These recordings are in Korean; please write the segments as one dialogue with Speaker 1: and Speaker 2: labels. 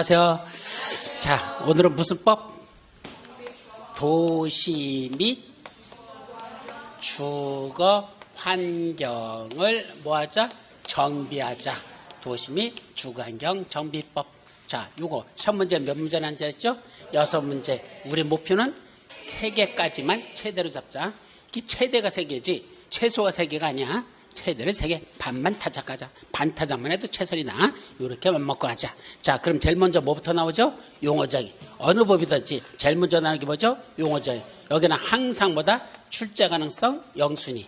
Speaker 1: 안녕하세요. 자, 오늘은 무슨 법? 도시 및 주거 환경을 뭐하자? 정비하자. 도시 및 주거 환경 정비법. 자, 요거 첫 문제 몇 문제 난지했죠? 6문제. 우리 목표는 3개까지만 최대로 잡자. 이 최대가 3개지 최소가 3개가 아니야. 최대를 3개, 반만 타작하자. 반 타작만 해도 최선이다. 이렇게만 먹고 하자. 자, 그럼 제일 먼저 뭐부터 나오죠? 용어정의. 어느 법이든지 제일 먼저 나오는 게 뭐죠? 용어정의. 여기는 항상 뭐다? 출제 가능성 영순이야.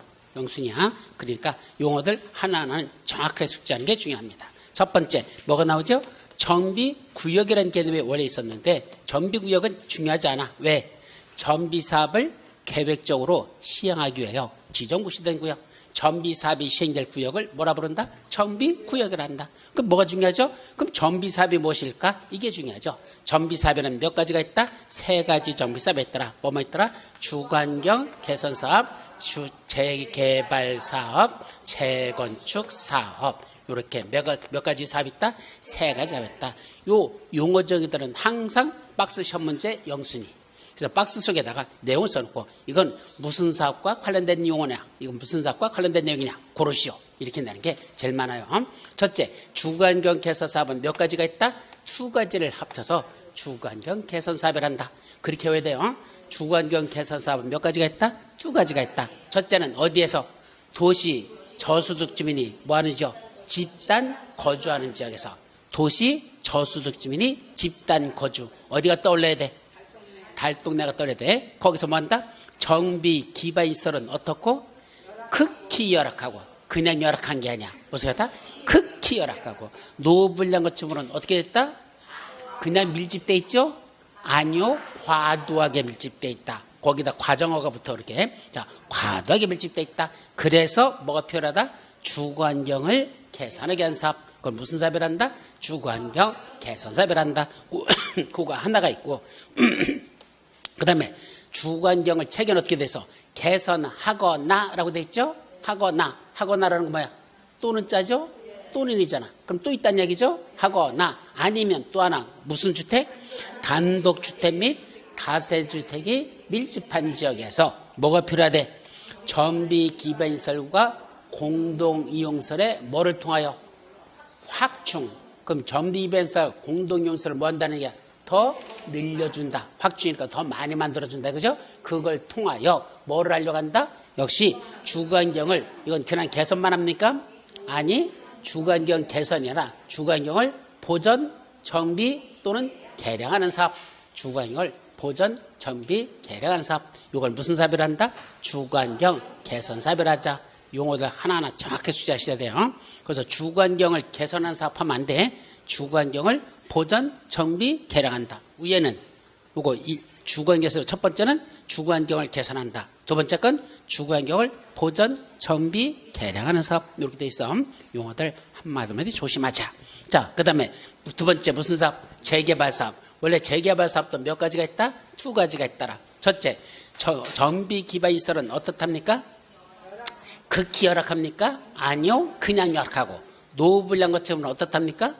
Speaker 1: 그러니까 용어들 하나하나 정확하게 숙지하는 게 중요합니다. 첫 번째, 뭐가 나오죠? 정비구역이라는 개념이 원래 있었는데 정비구역은 중요하지 않아. 왜? 정비사업을 계획적으로 시행하기 위하여 지정구시된 구역. 정비사업이 시행될 구역을 뭐라 부른다? 정비구역이라 한다. 그럼 뭐가 중요하죠? 그럼 정비사업이 무엇일까? 이게 중요하죠. 정비사업에는 몇 가지가 있다? 3가지 정비사업이 있더라. 뭐뭐 있더라? 주거환경 개선사업, 재개발사업, 재건축사업. 이렇게 몇 가지 사업이 있다? 3가지 사업이 있다. 요 용어정의들은 항상 박스 시험 문제 영순위. 그래서 박스 속에다가 내용을 써놓고 이건 무슨 사업과 관련된 용어냐, 이건 무슨 사업과 관련된 내용이냐 고르시오. 이렇게 내는 게 제일 많아요. 첫째, 주거환경 개선 사업은 몇 가지가 있다? 2가지를 합쳐서 주거환경 개선 사업을 한다. 그렇게 해야 돼요. 주거환경 개선 사업은 몇 가지가 있다? 2가지가 있다. 첫째는 어디에서? 도시 저소득 주민이 뭐하는지요? 집단 거주하는 지역에서. 도시 저소득 주민이 집단 거주. 어디가 떠올라야 돼? 달동네가 떠올려야 돼. 거기서 뭐 한다? 정비 기반시설은 어떻고? 극히 열악하고. 그냥 열악한 게 아니야. 무슨 거다? 극히 열악하고. 노후불량 건축물은 어떻게 됐다? 그냥 밀집돼 있죠? 아니요. 과도하게 밀집돼 있다. 거기다 과정어가 붙어 이렇게. 자, 과도하게 밀집돼 있다. 그래서 뭐가 필요하다? 주거환경을 개선하게 한 사업. 그걸 무슨 사업을 한다? 주거환경 개선 사업을 한다. 그거 하나가 있고 그 다음에 주거환경을 책에는 어떻게 돼서 개선하거나라고 돼 있죠? 하거나라는 건 뭐야? 또는 짜죠? 또는이잖아. 그럼 또 있다는 얘기죠? 하거나 아니면 또 하나 무슨 주택? 단독주택 및 다세주택이 밀집한 지역에서 뭐가 필요하대? 정비 기반시설과 공동이용설의 뭐를 통하여? 확충. 그럼 정비 기반시설 공동이용설을 뭐 한다는 얘기야? 더 늘려준다. 확충이니까 더 많이 만들어준다. 그죠? 그걸 통하여 뭐를 하려고 한다? 역시 주거환경을, 이건 그냥 개선만 합니까? 아니, 주거환경 개선이 아니라 주거환경을 보전, 정비 또는 개량하는 사업. 주거환경을 보전, 정비, 개량하는 사업. 이걸 무슨 사업을 한다? 주거환경 개선 사업을 하자. 용어들 하나하나 정확히 숙지하셔야 돼요. 그래서 주거환경을 개선하는 사업하면 안 돼. 주거환경을 보전, 정비, 개량한다. 위에는 요거 주거환경에서 첫 번째는 주거환경을 개선한다. 두 번째 건 주거환경을 보전, 정비, 개량하는 사업. 이렇게 돼 있어. 용어들 한마디마디 조심하자. 자, 그 다음에 두 번째 무슨 사업? 재개발 사업. 원래 재개발 사업도 몇 가지가 있다? 2가지가 있더라. 첫째, 정비 기반시설은 어떻답니까? 극히 열악합니까? 아니요. 그냥 열악하고. 노후불량 건축물은 어떻답니까?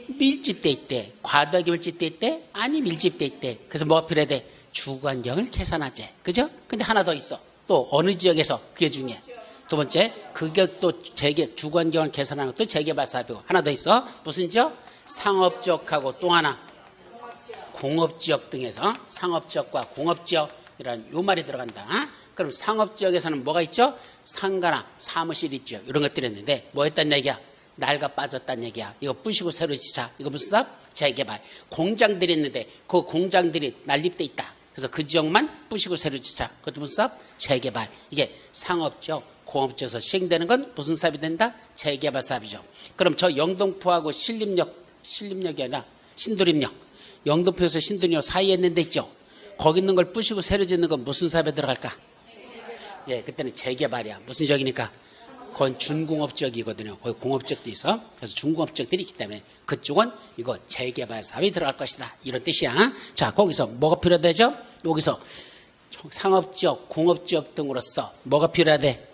Speaker 1: 밀집돼 있대. 과도하게 밀집돼 있대? 아니, 밀집돼 있대. 그래서 뭐가 필요해 돼? 주거환경을 개선하재. 그죠? 근데 하나 더 있어. 또 어느 지역에서 그게 중요해. 두 번째, 그게 또 주거환경을 개선하는 것도 재개발 사업이고. 하나 더 있어. 무슨 지역? 상업지역하고 또 하나 공업지역 등에서 상업지역과 공업지역이라는 요 말이 들어간다. 그럼 상업지역에서는 뭐가 있죠? 상가나 사무실 있죠. 이런 것들이 있는데 뭐 했단 얘기야? 낡아 빠졌다는 얘기야. 이거 부시고 새로 짓자. 이거 무슨 사업? 재개발. 공장들이 있는데 그 공장들이 난립돼 있다. 그래서 그 지역만 부시고 새로 짓자. 그것도 무슨 사업? 재개발. 이게 상업지역, 공업지역에서 시행되는 건 무슨 사업이 된다? 재개발 사업이죠. 그럼 저 영등포하고 신림역이 아니라 신도림역. 영등포에서 신도림역 사이에 있는 데 있죠. 거기 있는 걸 부시고 새로 짓는 건 무슨 사업에 들어갈까? 예, 그때는 재개발이야. 무슨 지역이니까? 그건 준공업지역이거든요. 거기 공업지역도 있어. 그래서 준공업지역들이 있기 때문에 그쪽은 이거 재개발 사업이 들어갈 것이다. 이런 뜻이야. 자, 거기서 뭐가 필요하되죠? 여기서 상업지역, 공업지역 등으로서 뭐가 필요하대?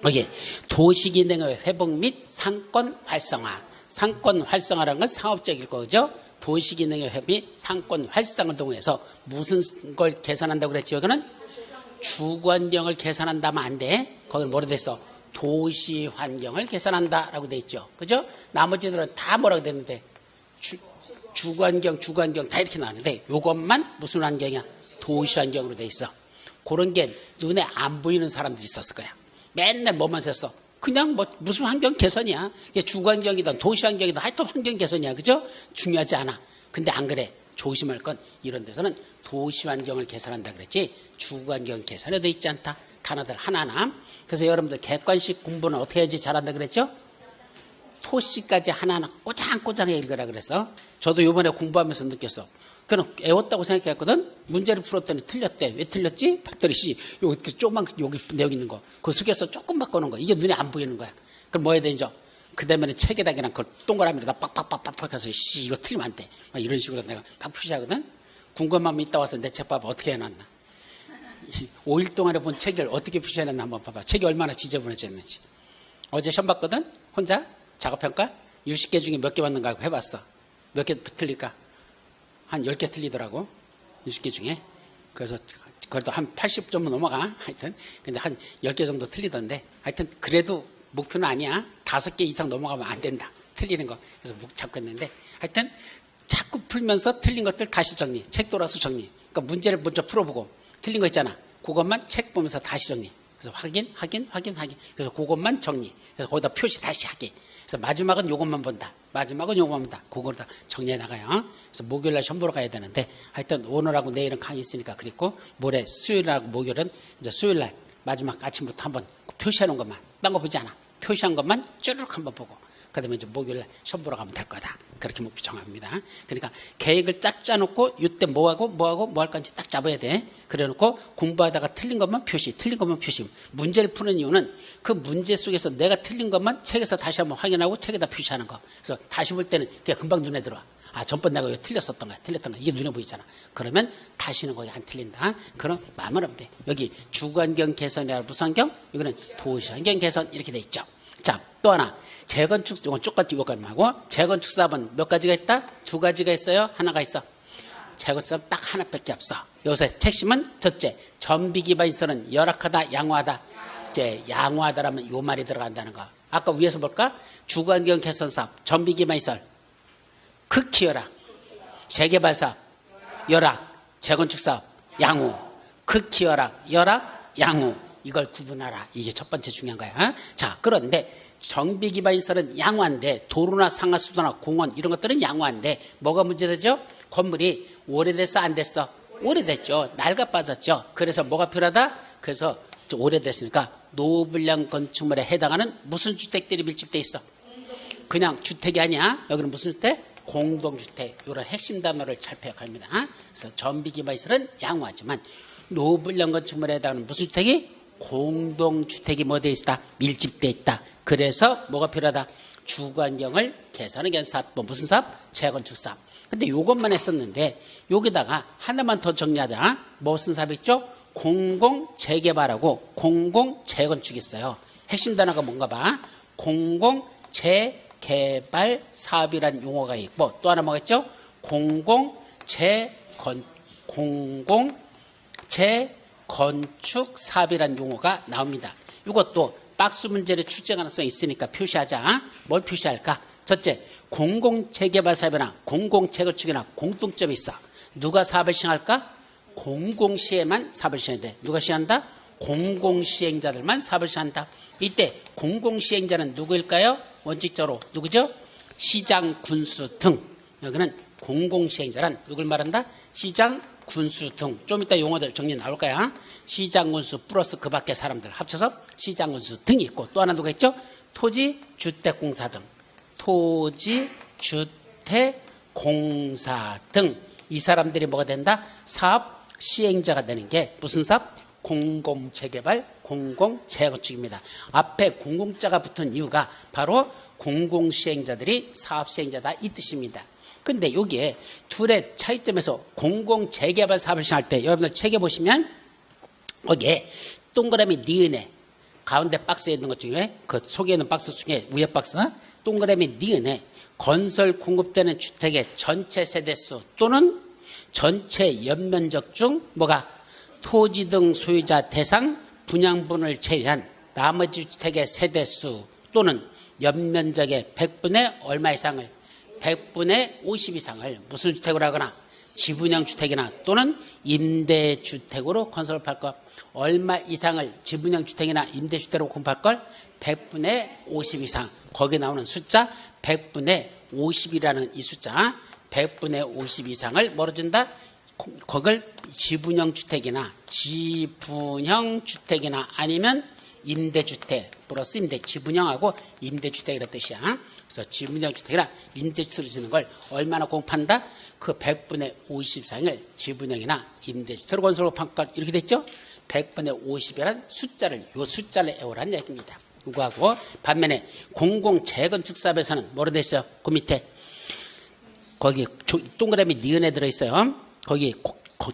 Speaker 1: 여기 도시기능의 회복 및 상권 활성화. 상권 활성화라는 건 상업적일 거죠. 도시기능의 협의 상권 활성을 동원해서 무슨 걸 계산한다고 그랬죠? 여기는 주거환경을 계산한다면 안 돼. 거기는 뭐로 됐어? 도시환경을 계산한다라고 돼 있죠. 그죠? 나머지들은 다 뭐라고 되는데 주거환경 다 이렇게 나왔는데 이것만 무슨 환경이야? 도시환경으로 돼 있어. 그런 게 눈에 안 보이는 사람들이 있었을 거야. 맨날 뭐만 썼어? 그냥 뭐 무슨 환경 개선이야. 이게 주거환경이든 도시환경이든 하여튼 환경 개선이야. 그죠? 중요하지 않아. 근데 안 그래. 조심할 건 이런 데서는 도시환경을 계산한다 그랬지 주거환경 계산이 돼 있지 않다. 단어들 하나하나. 그래서 여러분들 객관식 공부는 어떻게 해야지 잘한다 그랬죠? 토시까지 하나하나 꼬장꼬장 읽으라 그래서 저도 이번에 공부하면서 느꼈어. 그럼 애웠다고 생각했거든. 문제를 풀었더니 틀렸대. 왜 틀렸지? 봤더니 여기 조그만 여기 내용 있는 거. 그 속에서 조금 바꾸는 거. 이게 눈에 안 보이는 거야. 그럼 뭐 해야 되죠? 그 다음에는 책에다 그냥 그걸 동그라미에다 빡빡빡빡 해서 이거 틀리면 안 돼. 막 이런 식으로 내가 막 표시하거든. 궁금하면 이따 와서 내 책 봐봐. 어떻게 해놨나. 5일 동안에 본 책을 어떻게 표시해놨나 한번 봐봐. 책이 얼마나 지저분해졌는지. 어제 시험 봤거든. 혼자 작업평가 60개 중에 몇 개 맞는가 하고 해봤어. 몇 개 틀릴까? 한 10개 틀리더라고. 60개 중에. 그래서 그래도 한 80점은 넘어가. 하여튼. 근데 한 10개 정도 틀리던데. 하여튼 그래도 목표는 아니야. 5개 이상 넘어가면 안 된다. 틀리는 거. 그래서 목 잡고 했는데. 하여튼 자꾸 풀면서 틀린 것들 다시 정리. 책 돌아서 정리. 그러니까 문제를 먼저 풀어보고 틀린 거 있잖아. 그것만 책 보면서 다시 정리. 그래서 확인. 그래서 그것만 정리. 그래서 거기다 표시 다시 하기. 그래서 마지막은 요것만 본다. 마지막은 요것만 본다. 그걸 다 정리해 나가요. 그래서 목요일날 시험 보러 가야 되는데 하여튼 오늘하고 내일은 강의 있으니까 그랬고 모레 수요일하고 목요일은 이제 수요일날 마지막 아침부터 한번 표시해 놓은 것만 딴 거 보지 않아. 표시한 것만 쭈르륵 한번 보고 그다음에 이제 목요일날 시험 보러 가면 될 거다. 그렇게 목표 정합니다. 그러니까 계획을 딱 짜놓고 이때 뭐하고 뭐 할 건지 딱 잡아야 돼. 그래놓고 공부하다가 틀린 것만 표시, 틀린 것만 표시. 문제를 푸는 이유는 그 문제 속에서 내가 틀린 것만 책에서 다시 한번 확인하고 책에다 표시하는 거. 그래서 다시 볼 때는 그냥 금방 눈에 들어와. 아, 전번 내가 이거 틀렸던 거야. 이게 눈에 보이잖아. 그러면 다시는 거기 안 틀린다. 그럼 마음을 하면 돼. 여기 주거환경 개선이라 무슨 환경? 여기는 도시환경 개선 이렇게 돼 있죠. 자, 또 하나. 재건축, 이건 똑같이 이거까지 하고, 재건축 사업은 몇 가지가 있다? 2가지가 있어요? 하나가 있어? 재건축 사업 딱 하나밖에 없어. 여기서 핵심은 첫째, 전비기반시설은 열악하다, 양호하다. 이제 양호하다라면 요 말이 들어간다는 거. 아까 위에서 볼까? 주거환경 개선 사업, 전비기반시설, 극히 열악. 재개발 사업, 열악. 재건축 사업, 양호. 극히 열악, 양호. 이걸 구분하라. 이게 첫 번째 중요한 거야. 자, 그런데 정비기반시설은 양호한데 도로나 상하수도나 공원 이런 것들은 양호한데 뭐가 문제되죠? 건물이 오래됐어 안 됐어? 오래됐죠. 낡아 빠졌죠. 그래서 뭐가 필요하다? 그래서 오래됐으니까 노후불량 건축물에 해당하는 무슨 주택들이 밀집돼 있어? 그냥 주택이 아니야. 여기는 무슨 주택? 공동주택. 이런 핵심 단어를 잘 배역합니다. 그래서 전비기반시설은 양호하지만 노후불량 건축물에 해당하는 무슨 주택이? 공동주택이 뭐 돼 있다? 밀집돼 있다. 그래서 뭐가 필요하다? 주거환경을 개선하기 위한 사업. 뭐 무슨 사업? 재건축 사업. 근데 이것만 했었는데 여기다가 하나만 더 정리하자. 무슨 사업 있죠? 공공재개발하고 공공재건축이 있어요. 핵심 단어가 뭔가 봐. 공공재개발 사업이란 용어가 있고 또 하나 뭐겠죠? 공공재건축 사업이란 용어가 나옵니다. 이것도 박스 문제를 출제 가능성이 있으니까 표시하자. 뭘 표시할까? 첫째, 공공재개발 사업이나 공공재건축이나 공통점이 있어. 누가 사업을 시행할까? 공공시에만 사업을 시행해야 돼. 누가 시행한다? 공공시행자들만 사업을 시행한다. 이때 공공시행자는 누구일까요? 원칙적으로 누구죠? 시장, 군수 등. 여기는 공공시행자란 누굴 말한다? 시장, 군수 등. 좀 이따 용어들 정리 나올 거야. 시장, 군수 플러스 그 밖의 사람들 합쳐서 시장, 군수 등이 있고 또 하나 누가 있죠? 토지, 주택공사 등. 토지, 주택공사 등. 이 사람들이 뭐가 된다? 사업 시행자가 되는 게 무슨 사업? 공공재개발, 공공재건축입니다. 앞에 공공자가 붙은 이유가 바로 공공시행자들이 사업시행자다 이 뜻입니다. 근데 여기에 둘의 차이점에서 공공재개발 사업을 시행할 때 여러분들 책에 보시면 거기에 동그라미 니은에 가운데 박스에 있는 것 중에 그 속에 있는 박스 중에 위에 박스 동그라미 니은에 건설 공급되는 주택의 전체 세대수 또는 전체 연면적 중 뭐가 토지 등 소유자 대상 분양분을 제외한 나머지 주택의 세대수 또는 연면적의 100분의 얼마 이상을 100분의 50 이상을 무슨 주택으로 하거나 지분형 주택이나 또는 임대주택으로 건설을 팔 것. 얼마 이상을 지분형 주택이나 임대주택으로 공급할 걸 100분의 50 이상. 거기에 나오는 숫자 100분의 50이라는 이 숫자 100분의 50 이상을 뭐로 준다? 그걸 지분형 주택이나 아니면 임대주택 플러스 임대 지분형하고 임대주택이라는 뜻이야. 그래서 지분형 주택이나 임대주택으로 주는 걸 얼마나 공급한다? 그 100분의 50 이상을 지분형이나 임대주택으로 건설로 판가 이렇게 됐죠? 100분의 50이라는 숫자를 요 숫자를 외우라는 얘기입니다. 이거하고 반면에 공공재건축 사업에서는 뭐로 됐어요? 그 밑에 거기 동그라미 니은에 들어있어요. 거기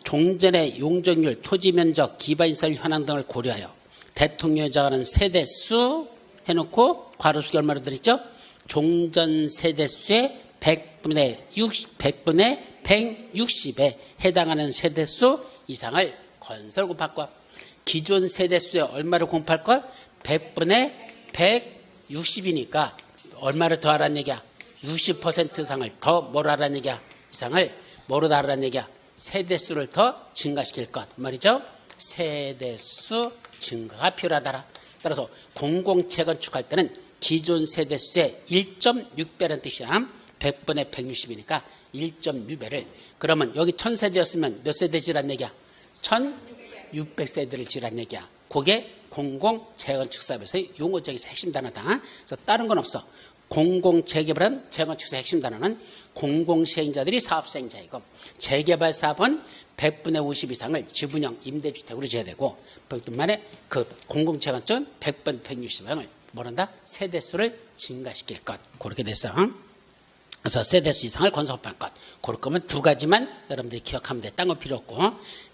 Speaker 1: 종전의 용적률, 토지면적, 기반시설 현황 등을 고려하여 대통령이 정하는 세대수 해놓고 괄호수기 얼마로 들어있죠? 종전 세대수의 100분의 160에 해당하는 세대수 이상을 건설 공급할 기존 세대수에 얼마를 공급할 걸? 100분의 160이니까 얼마를 더 하라는 얘기야? 60% 이상을 더 뭐로 하라는 얘기야? 이상을 뭐로 하라는 얘기야? 세대수를 더 증가시킬 것 말이죠. 세대수 증가가 필요하다라. 따라서 공공재건축할 때는 기존 세대수의 1.6배라는 뜻이야. 100분의 160이니까 1.6배를. 그러면 여기 1000세대였으면 몇 세대 지란 얘기야? 1600세대를 지란 얘기야. 그게 공공재건축 사업에서의 용어적인 핵심 단어다. 그래서 다른 건 없어. 공공재개발은 재건축사의 핵심 단어는 공공시행자들이 사업시행자이고 재개발 사업은 100분의 50 이상을 지분형 임대주택으로 지어야 되고 뿐만에 그 공공재건축은 100분 160명을 뭐란다? 세대수를 증가시킬 것. 그렇게 됐어. 그래서 세대수 이상을 건설할 것. 그럴 거면 두 가지만 여러분들이 기억하면 돼. 딴 거 필요 없고.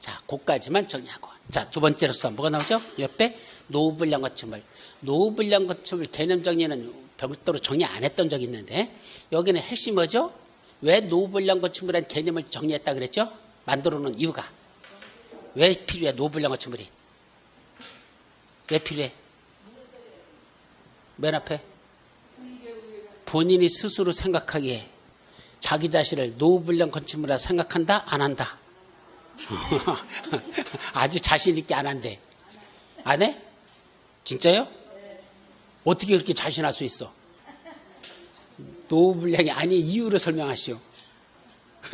Speaker 1: 자, 그까지만 정리하고. 자, 두 번째로서 뭐가 나오죠? 옆에 노후불량 건축물. 노후불량 건축물 개념 정리는 별도로 정리 안 했던 적이 있는데 여기는 핵심이 뭐죠? 왜 노후불량 건축물이라는 개념을 정리했다 그랬죠? 만들어 놓은 이유가 왜 필요해? 노후불량 건축물이 왜 필요해? 맨 앞에 본인이 스스로 생각하기에 자기 자신을 노후불량 건축물이라 생각한다? 안 한다? 아주 자신 있게 안 한대. 안 해? 진짜요? 어떻게 그렇게 자신할 수 있어? 노후불량이 아닌 이유로 설명하시오.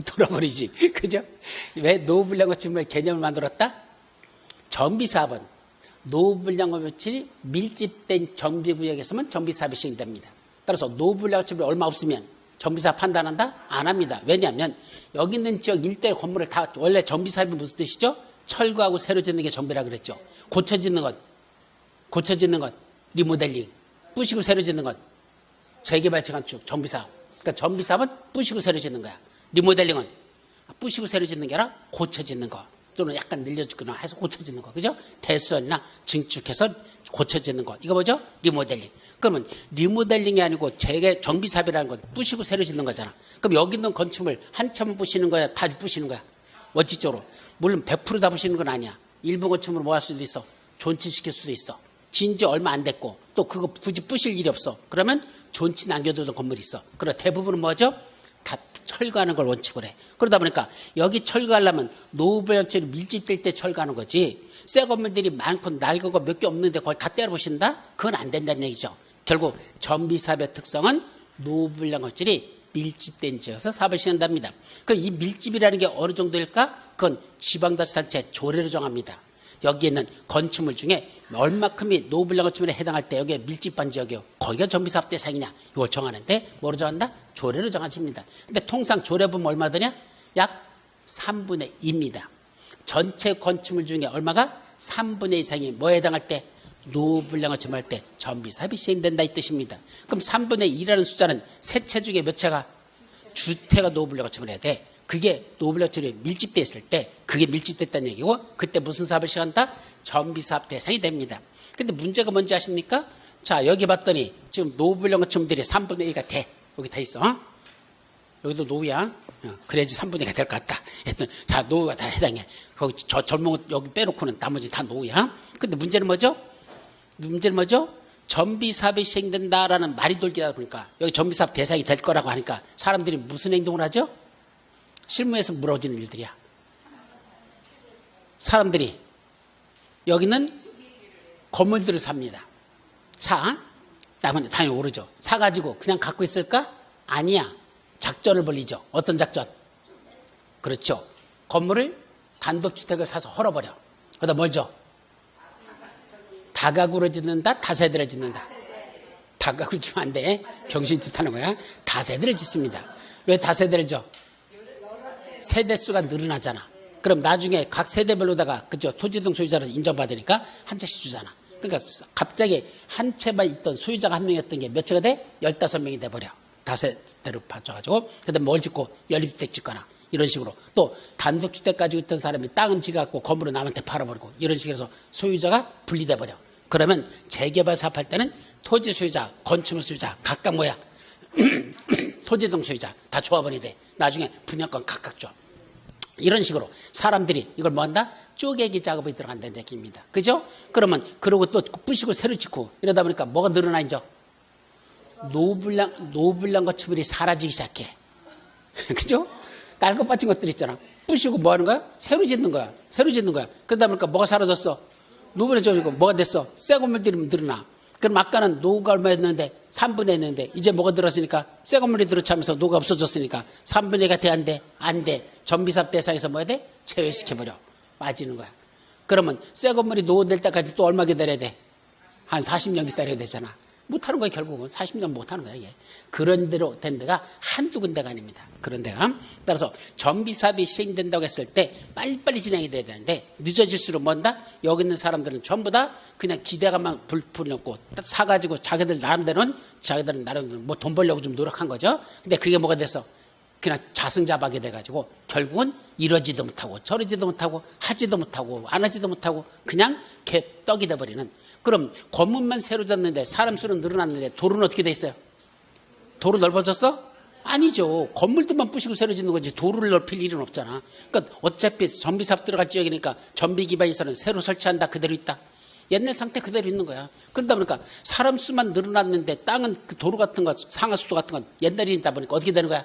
Speaker 1: 돌아버리지. 그죠? 왜 노후불량 건축물 개념을 만들었다? 정비사업은 노후불량 건축물이 밀집된 정비구역에서만 정비사업이 시행됩니다. 따라서 노후불량 건축물이 얼마 없으면 정비사업 판단한다? 안 합니다. 왜냐하면 여기 있는 지역 일대 건물을 다 원래 정비사업이 무슨 뜻이죠? 철거하고 새로 짓는 게 정비라 그랬죠. 고쳐 짓는 것, 리모델링, 부시고 새로 짓는 것, 재개발 재건축, 정비사업. 그러니까 정비사업은 부시고 새로 짓는 거야. 리모델링은 부시고 새로 짓는 게 아니라 고쳐 짓는 거. 또는 약간 늘려주거나 해서 고쳐 짓는 거. 그죠? 대수원이나 증축해서 고쳐 짓는 거. 이거 뭐죠? 리모델링. 그러면 리모델링이 아니고 정비사업이라는 건 부시고 새로 짓는 거잖아. 그럼 여기 있는 건축물 한참 부시는 거야? 다 부시는 거야? 원칙적으로. 물론 100% 다 부시는 건 아니야. 일부 건축물 뭐 할 수도 있어. 존치시킬 수도 있어. 진지 얼마 안 됐고 또 그거 굳이 부실 일이 없어. 그러면 존치 남겨두던 건물이 있어. 그럼 대부분은 뭐죠? 다 철거하는 걸 원칙으로 해. 그러다 보니까 여기 철거하려면 노후불량처리 밀집될 때 철거하는 거지. 새 건물들이 많고 낡은 거 몇 개 없는데 그걸 다 때려보신다? 그건 안 된다는 얘기죠. 결국 정비사업의 특성은 노후불량 건물이 밀집된 지역에서 사업을 시행한답니다. 그럼 이 밀집이라는 게 어느 정도일까? 그건 지방자치단체 조례로 정합니다. 여기에 있는 건축물 중에 얼마큼이 노후불량 건축물에 해당할 때 여기에 밀집한 지역이요. 거기가 정비사업 대상이냐 이걸 정하는데 뭐로 정한다? 조례로 정하십니다. 근데 통상 조례 보면 얼마 드냐? 약 3분의 2입니다. 전체 건축물 중에 얼마가? 3분의 2 이상이 뭐에 해당할 때? 노후불량 건축물 할 때 정비사업이 시행된다 이 뜻입니다. 그럼 3분의 2라는 숫자는 세 채 중에 몇 채가? 주택가 노후불량 건축물 해야 돼. 그게 노후불량 건축물이 밀집돼 있을 때 그게 밀집됐다는 얘기고 그때 무슨 사업을 시행한다? 정비사업 대상이 됩니다. 근데 문제가 뭔지 아십니까? 자, 여기 봤더니 지금 노후불량 건축물들이 3분의 1가 돼. 여기 돼 있어. 여기도 노후야. 그래야지 3분의 2가 될 것 같다. 하여튼 다 노후가 다 해당해. 거기 저 젊은 것 여기 빼놓고는 나머지 다 노후야. 근데 문제는 뭐죠? 전비사업이 시행된다라는 말이 돌기다 보니까 여기 전비사업 대상이 될 거라고 하니까 사람들이 무슨 행동을 하죠? 실무에서 무너지는 일들이야. 사람들이 여기는 건물들을 삽니다. 당연히 오르죠. 사가지고 그냥 갖고 있을까? 아니야. 작전을 벌리죠. 어떤 작전? 그렇죠. 건물을 단독주택을 사서 헐어버려. 그러다 뭘죠? 다가구로 짓는다? 다세대를 짓는다? 다가구 짓면 안 돼. 병신짓 하는 거야. 다세대를 짓습니다. 왜 다세대를 져? 세대수가 늘어나잖아. 그럼 나중에 각 세대별로다가 그죠? 토지등 소유자를 인정받으니까 한 채씩 주잖아. 그러니까 갑자기 한 채만 있던 소유자가 한 명이었던 게 몇 채가 돼? 15명이 돼버려. 다세대로 받쳐가지고 그다음에 뭘 짓고 연립주택 짓거나 이런 식으로 또 단독주택 가지고 있던 사람이 땅은 지갖고 건물을 남한테 팔아버리고 이런 식으로 해서 소유자가 분리돼버려. 그러면 재개발 사업할 때는 토지 소유자, 건축물 소유자 각각 뭐야? 토지등 소유자 다 조합원이 돼. 나중에 분양권 각각 줘. 이런 식으로 사람들이 이걸 뭐 한다? 쪼개기 작업이 들어간다는 얘기입니다. 그죠? 그러면 그러고 또 부시고 새로 짓고 이러다 보니까 뭐가 늘어나 이제? 노후불량 건축물이 사라지기 시작해. 그죠? 낡은 빠진 것들 있잖아. 부시고 뭐 하는 거야? 새로 짓는 거야. 그러다 보니까 뭐가 사라졌어? 노후불량 저리고 뭐가 됐어? 새 건물들이 늘어나. 그럼 아까는 노후가 얼마였는데 3분의 1였는데 이제 뭐가 들었으니까 새 건물이 들어차면서 노후가 없어졌으니까 3분의 1가 돼? 안 돼? 안 돼. 전비사업 대상에서 뭐 해야 돼? 제외시켜버려. 빠지는 거야. 그러면 새 건물이 노후될 때까지 또 얼마 기다려야 돼? 한 40년 기다려야 되잖아. 못하는 거야. 결국은 40년 못하는 거야. 이게. 그런 대로 된 데가 한두 군데가 아닙니다. 그런 데가. 따라서 전비사업이 시행된다고 했을 때 빨리빨리 진행이 돼야 되는데 늦어질수록 뭔다? 여기 있는 사람들은 전부 다 그냥 기대감만 불풀렸고 사가지고 자기들은 나름대로 뭐 돈 벌려고 좀 노력한 거죠. 근데 그게 뭐가 됐어? 그냥 자승자박이 돼가지고 결국은 이러지도 못하고 저러지도 못하고 하지도 못하고 안 하지도 못하고 그냥 개떡이 돼버리는. 그럼 건물만 새로 졌는데 사람 수는 늘어났는데 도로는 어떻게 돼 있어요? 도로 넓어졌어? 아니죠. 건물들만 부시고 새로 짓는 거지 도로를 넓힐 일은 없잖아. 그러니까 어차피 전비사업 들어갈 지역이니까 전비 기반시설은 새로 설치한다 그대로 있다. 옛날 상태 그대로 있는 거야. 그러다 보니까 사람 수만 늘어났는데 땅은 그 도로 같은 거 상하수도 같은 건 옛날에 있다 보니까 어떻게 되는 거야?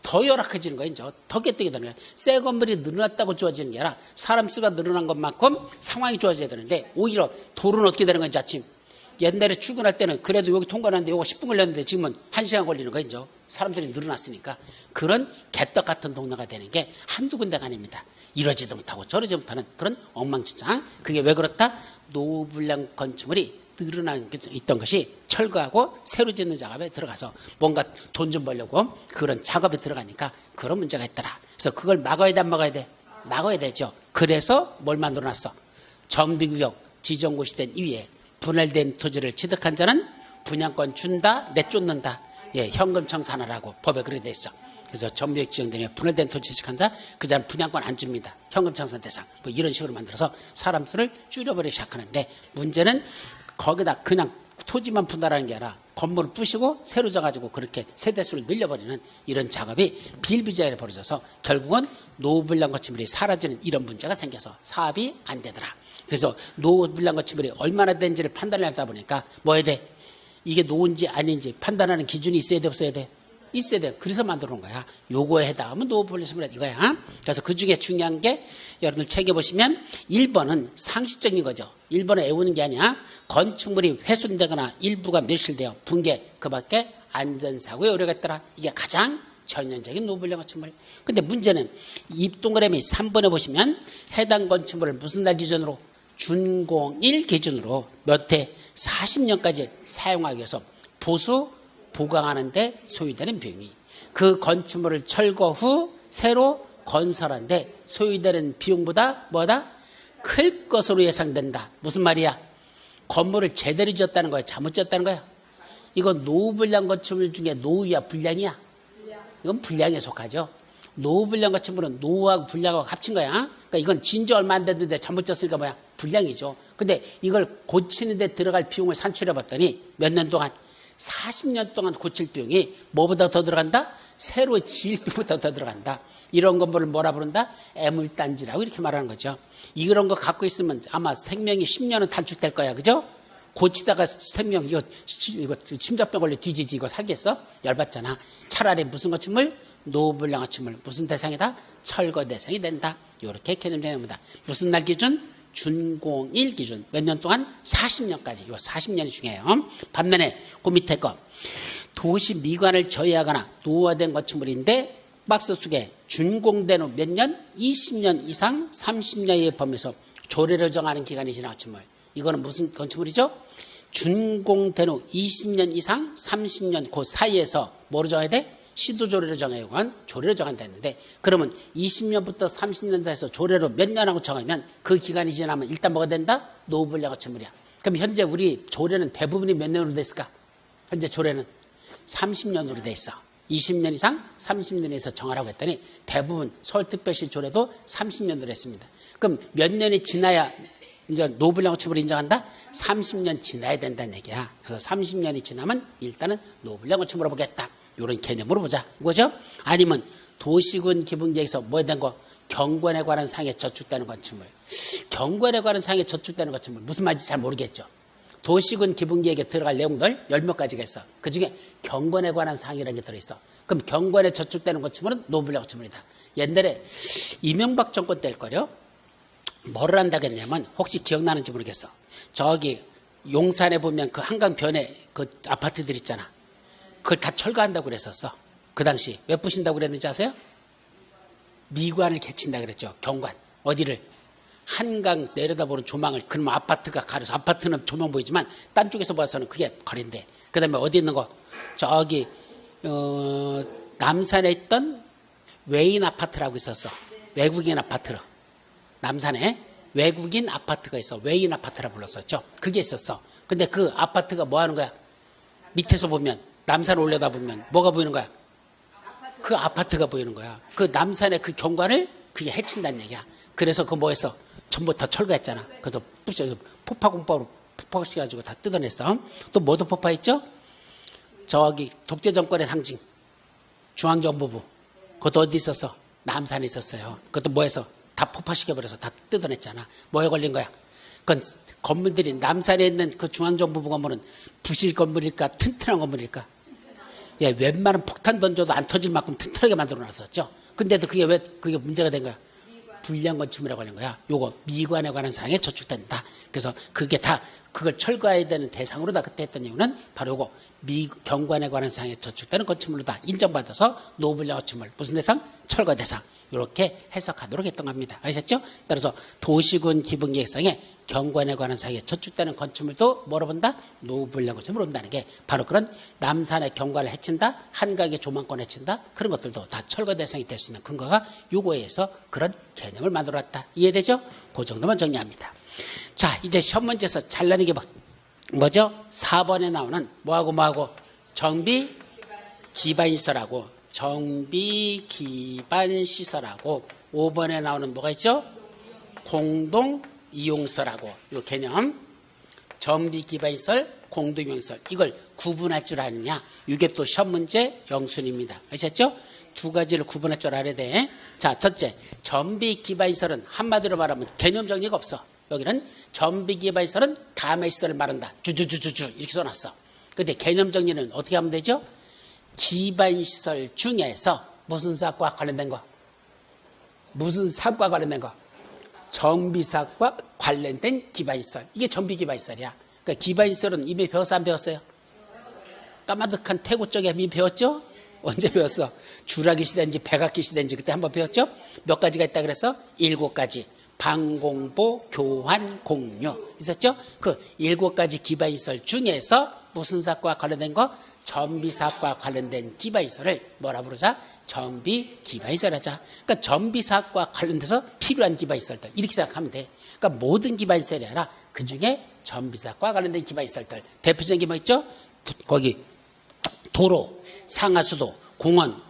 Speaker 1: 더 열악해지는 거야. 이제 더 깨뜨게 되는 거야. 새 건물이 늘어났다고 좋아지는 게 아니라 사람 수가 늘어난 것만큼 상황이 좋아져야 되는데 오히려 도로는 어떻게 되는 건지 아침 옛날에 출근할 때는 그래도 여기 통과하는데 이거 10분 걸렸는데 지금은 1시간 걸리는 거야. 이제 사람들이 늘어났으니까 그런 개떡 같은 동네가 되는 게 한두 군데가 아닙니다. 이러지도 못하고 저러지도 못하는 그런 엉망진창. 그게 왜 그렇다? 노후불량 건축물이 늘어난 있던 것이 철거하고 새로 짓는 작업에 들어가서 뭔가 돈 좀 벌려고 그런 작업에 들어가니까 그런 문제가 있더라. 그래서 그걸 막아야 돼, 안 막아야 돼? 막아야 되죠. 그래서 뭘 만들어놨어? 정비구역 지정고시 된 이후에 분할된 토지를 취득한 자는 분양권 준다, 내쫓는다. 예, 현금 청산하라고 법에 그렇게 돼 있어. 그래서 정비구역 지정되면 분할된 토지 취득한 자, 그 자는 분양권 안 줍니다. 현금 청산 대상. 뭐 이런 식으로 만들어서 사람 수를 줄여버리기 시작하는데 문제는 거기다 그냥 토지만 분할하는 게 아니라 건물을 부시고 새로 져가지고 그렇게 세대수를 늘려버리는 이런 작업이 비일비재하게 벌어져서 결국은 노후불량 건축물이 사라지는 이런 문제가 생겨서 사업이 안 되더라. 그래서 노후불량 건축물이 얼마나 된지를 판단하다 보니까 뭐 해야 돼? 이게 노후인지 아닌지 판단하는 기준이 있어야 돼 없어야 돼? 있어야 돼. 그래서 만들어 놓은 거야. 요거에 해당하면 노후불량 건축물 이거야. 그래서 그중에 중요한 게 여러분들 책에 보시면 1번은 상식적인 거죠. 1번은 애우는 게 아니야. 건축물이 훼손되거나 일부가 멸실되어 붕괴 그 밖에 안전사고에 우려가 있더라. 이게 가장 전형적인 노후불량 건축물. 근데 문제는 이 동그라미 3번에 보시면 해당 건축물을 무슨 날 기준으로? 준공일 기준으로 몇 해? 40년까지 사용하기 위해서 보수 보강하는 데 소요되는 비용이 그 건축물을 철거 후 새로 건설하는데 소요되는 비용보다 뭐다? 클 것으로 예상된다. 무슨 말이야? 건물을 제대로 지었다는 거야? 잘못 지었다는 거야? 이건 노후불량 건축물 중에 노후야 불량이야? 이건 불량에 속하죠. 노후불량 건축물은 노후하고 불량하고 합친 거야. 그러니까 이건 진지 얼마 안 됐는데 잘못 지었으니까 뭐야? 불량이죠. 근데 이걸 고치는 데 들어갈 비용을 산출해 봤더니 몇 년 동안 40년 동안 고칠 비용이 뭐보다 더 들어간다? 새로 지을부터 더 들어간다. 이런 건물을 뭐라 부른다? 애물단지라고 이렇게 말하는 거죠. 이런 거 갖고 있으면 아마 생명이 10년은 단축될 거야. 그죠? 고치다가 생명, 이거 심장병 걸려 뒤지지, 이거 살겠어? 열받잖아. 차라리 무슨 건축물? 노블량 건축물. 무슨 대상이다? 철거 대상이 된다. 이렇게 개념됩니다. 무슨 날 기준? 준공일 기준. 몇 년 동안? 40년까지. 이 40년이 중요해요. 반면에 그 밑에 거. 도시 미관을 저해하거나 노후화된 건축물인데 박스 속에 준공된 후 몇 년? 20년 이상 30년의 범위에서 조례를 정하는 기간이 지난 건축물. 이거는 무슨 건축물이죠? 준공된 후 20년 이상 30년 그 사이에서 뭐로 정해야 돼? 시도조례를 정해요. 조례를 정한다 했는데 그러면 20년부터 30년 사이에서 조례로 몇 년하고 정하면 그 기간이 지나면 일단 뭐가 된다? 노후분량 건축물이야. 그럼 현재 우리 조례는 대부분이 몇 년으로 됐을까? 현재 조례는 30년으로 돼 있어. 20년 이상 30년에서 정하라고 했더니 대부분 서울특별시 조례도 30년으로 했습니다. 그럼 몇 년이 지나야 이제 노블량 건축물을 인정한다? 30년 지나야 된다는 얘기야. 그래서 30년이 지나면 일단은 노블량 건축물로 보겠다. 이런 개념으로 보자. 이거죠? 아니면 도시군 기본계획에서 뭐에 대한 거? 경관에 관한 사항에 저축되는 건축물. 경관에 관한 사항에 저축되는 건축물. 무슨 말인지 잘 모르겠죠. 도시군 기본계획에 들어갈 내용들 10몇 가지가 있어. 그중에 경관에 관한 사항이라는 게 들어있어. 그럼 경관에 저축되는 건축물은 노블량 건축물이다. 옛날에 이명박 정권 때일 거요. 뭐를 한다겠냐면 혹시 기억나는지 모르겠어. 저기 용산에 보면 그 한강변에 그 아파트들 있잖아. 그걸 다 철거한다고 그랬었어. 그 당시 왜 부신다고 그랬는지 아세요? 미관을 개친다 그랬죠. 경관. 어디를? 한강 내려다보는 조망을. 그러면 아파트가 가려서, 아파트는 조망 보이지만 딴 쪽에서 봐서는 그게 거리인데. 그 다음에 어디 있는 거? 저기 남산에 있던 외인 아파트라고 있었어. 외국인 아파트로. 남산에 외국인 아파트가 있어. 외인 아파트라 불렀었죠. 그게 있었어. 근데 그 아파트가 뭐 하는 거야? 밑에서 보면, 남산 올려다 보면 뭐가 보이는 거야? 그 아파트가 보이는 거야. 그 남산의 그 경관을 그게 해친다는 얘기야. 그래서 그 뭐 했어? 전부 다 철거했잖아. 그래서 폭파공법으로 폭파시켜가지고 다 뜯어냈어. 또 뭐도 폭파했죠? 저기 독재정권의 상징 중앙정보부. 그것도 어디 있었어? 남산에 있었어요. 그것도 뭐 해서? 다 폭파시켜버려서 다 뜯어냈잖아. 뭐에 걸린 거야? 그건 건물들이 남산에 있는 그 중앙정보부 건물은 부실 건물일까? 튼튼한 건물일까? 예, 웬만한 폭탄 던져도 안 터질 만큼 튼튼하게 만들어놨었죠. 근데도 그게 왜 그게 문제가 된 거야? 불량 건축물이라고 하는 거야. 요거 미관에 관한 사항에 저축된다. 그래서 그게 다 그걸 철거해야 되는 대상으로다 그때 했던 이유는 바로 요거 경관에 관한 사항에 저축되는 건축물로다 인정받아서 노블량 건축물 무슨 대상? 철거 대상. 이렇게 해석하도록 했던 겁니다. 아셨죠? 따라서 도시군 기본계획상에 경관에 관한 사항에 저축되는 건축물도 뭐로 본다? 노블량 건축물로 본다는 게 바로 그런 남산의 경관을 해친다, 한강의 조망권 해친다, 그런 것들도 다 철거 대상이 될 수 있는 근거가 요거에 의해서 그런 개념을 만들어왔다. 이해되죠? 그 정도만 정리합니다. 자, 이제 시험 문제에서 잘나는 게 뭐죠? 4번에 나오는 뭐하고 정비 기반시설하고 정비 기반 시설하고 5번에 나오는 뭐가 있죠? 공동 이용설하고 이 개념 정비 기반 시설, 공동 이용설 이걸 구분할 줄 아느냐? 이게 또 시험 문제 영순입니다. 아셨죠? 두 가지를 구분할 줄 알아야 돼. 자, 첫째, 정비 기반 시설은 한마디로 말하면 개념 정리가 없어. 여기는 정비 기반 시설은 감의 시설을 말한다. 주주주주주 이렇게 써놨어. 근데 개념 정리는 어떻게 하면 되죠? 기반시설 중에서 무슨 사업과 관련된 거? 무슨 사업과 관련된 거? 정비사업과 관련된 기반시설. 이게 정비기반시설이야. 그러니까 기반시설은 이미 배웠어 안 배웠어요? 까마득한 태고 쪽에 이미 배웠죠? 언제 배웠어? 주라기 시대인지 백악기 시대인지 그때 한번 배웠죠? 몇 가지가 있다 그랬어? 7가지. 방공보, 교환, 공유 있었죠? 그 7가지 기반시설 중에서 무슨 사업과 관련된 거? 정비사업과 관련된 기반시설을 뭐라 부르자? 정비기반시설 하자. 그러니까 정비사업과 관련돼서 필요한 기반시설들 이렇게 생각하면 돼. 그러니까 모든 기반시설이 아니라 그중에 정비사업과 관련된 기반시설들 대표적인 게 뭐 있죠? 거기 도로, 상하수도, 공원,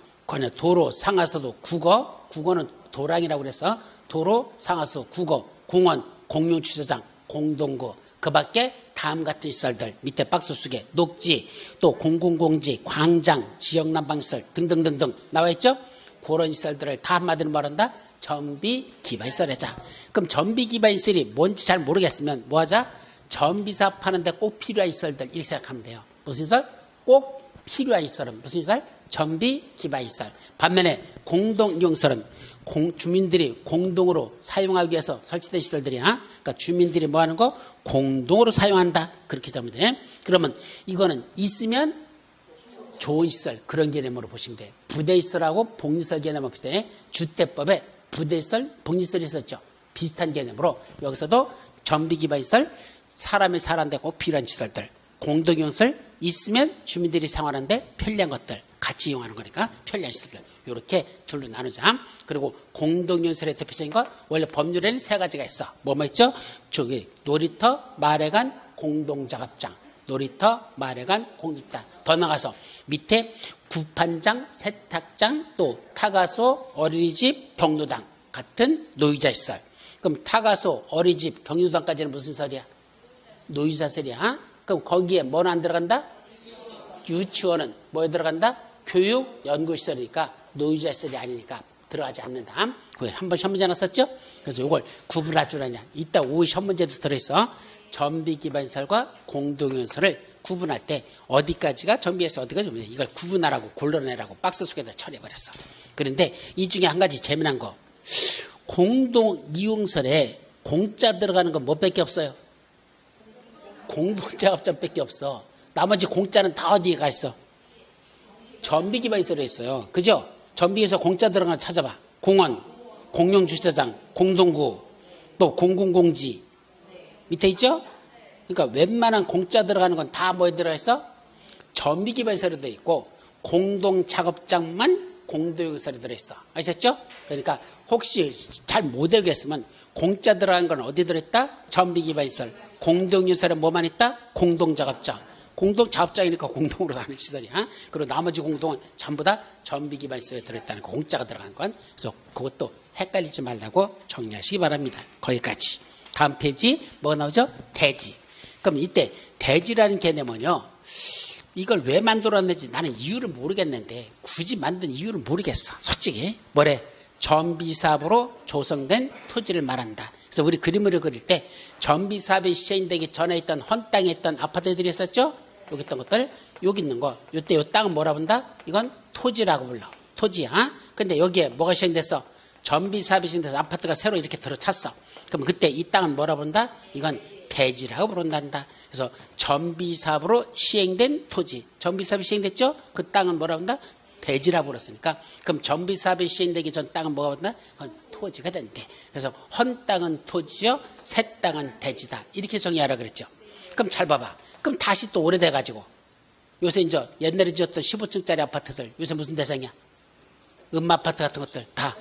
Speaker 1: 도로, 상하수도, 국어는 도랑이라고 그래서 도로, 상하수, 국어, 공원, 공용주차장, 공동구 그 밖에 다음 같은 시설들 밑에 박스 속에 녹지, 또 공공공지, 광장, 지역난방시설 등등등등 나와 있죠. 그런 시설들을 다 한마디로 말한다. 전비기반시설이자. 그럼 전비기반시설이 뭔지 잘 모르겠으면 뭐하자? 전비사업 하는데 꼭 필요한 시설들 이렇게 생각하면 돼요. 무슨 시설? 꼭 필요한 시설은 무슨 시설? 전비기반시설. 반면에 공동이용시설은 주민들이 공동으로 사용하기 위해서 설치된 시설들이야. 그러니까 주민들이 뭐 하는 거? 공동으로 사용한다. 그렇게 잡으면 돼. 그러면 이거는 있으면 좋은 시설, 그런 개념으로 보시면 돼요. 부대시설하고 복리시설 개념을 볼 때 주택법에 부대시설, 복리시설이 있었죠. 비슷한 개념으로 여기서도 전비기반시설, 사람이 사는데 꼭 필요한 시설들, 공동이용시설 있으면 주민들이 생활하는데 편리한 것들 같이 이용하는 거니까 편리한 시설들. 이렇게 둘로 나누자. 그리고 공동이용시설의 대표적인 것 원래 법률에는 세 가지가 있어. 뭐뭐 있죠? 저기 놀이터, 마을회관, 공동작업장. 놀이터, 마을회관, 공동작업장. 더 나가서 밑에 구판장, 세탁장, 또 타가소, 어린이집, 경로당 같은 노이자 시설. 그럼 타가소, 어린이집, 경로당까지는 무슨 시설이야? 노이자 시설이야. 그럼 거기에 뭐는 안 들어간다? 유치원은 뭐에 들어간다? 교육, 연구시설이니까 노이자 시설이 아니니까 들어가지 않는다. 한 번 시험 문제 나왔었죠? 그래서 이걸 구분할 줄 아냐. 이따 오후 시험 문제도 들어있어. 전비기반시설과 공동이용시설을 구분할 때 어디까지가 전비에서 어디가 전비에서 이걸 구분하라고 골라내라고 박스 속에다 처리해버렸어. 그런데 이 중에 한 가지 재미난 거. 공동이용시설에 공짜 들어가는 건 뭐밖에 없어요? 공동작업장밖에 없어. 나머지 공짜는 다 어디에 가 있어? 전비기반시설에 있어요. 그죠? 전비에서 공짜 들어가는 거 찾아봐. 공원, 공용주차장, 공동구, 또 공공공지 밑에 있죠? 그러니까 웬만한 공짜 들어가는 건 다 뭐에 들어가 있어? 전비기반시설에 들어 있고 공동작업장만 공동이용시설에 들어 있어. 아셨죠? 그러니까 혹시 잘 못 외우겠으면 공짜 들어간 건 어디 들어있다? 전비기반시설. 공동이용시설에 뭐만 있다? 공동작업장. 공동작업장이니까 공동으로 하는 시설이야. 그리고 나머지 공동은 전부 다 전비기반시설에 들어있다는 거, 공짜가 들어간 건. 그래서 그것도 헷갈리지 말라고 정리하시기 바랍니다. 거기까지. 다음 페이지 뭐 나오죠? 대지. 그럼 이때 대지라는 개념은요. 이걸 왜 만들었는지 나는 이유를 모르겠는데 굳이 만든 이유를 모르겠어. 솔직히. 뭐래? 전비사업으로 조성된 토지를 말한다. 그래서 우리 그림을 그릴 때 전비사업이 시행되기 전에 있던 헌 땅에 있던 아파트들이 있었죠? 여기 있던 것들, 여기 있는 거. 이때 이 땅은 뭐라 본다? 이건 토지라고 불러. 토지야. 근데 여기에 뭐가 시행됐어? 전비사업이 시행돼서 아파트가 새로 이렇게 들어찼어. 그럼 그때 이 땅은 뭐라 부른다? 이건 대지라고 부른단다. 그래서 전비사업으로 시행된 토지. 전비사업이 시행됐죠? 그 땅은 뭐라 부른다? 대지라고 불렀으니까. 그럼 전비사업이 시행되기 전 땅은 뭐가 부른다? 그건 토지가 된대. 그래서 헌 땅은 토지요, 새 땅은 대지다. 이렇게 정의하라 그랬죠. 그럼 잘 봐봐. 그럼 다시 또 오래돼가지고 요새 이제 옛날에 지었던 15층짜리 아파트들 요새 무슨 대상이야? 음마아파트 같은 것들 다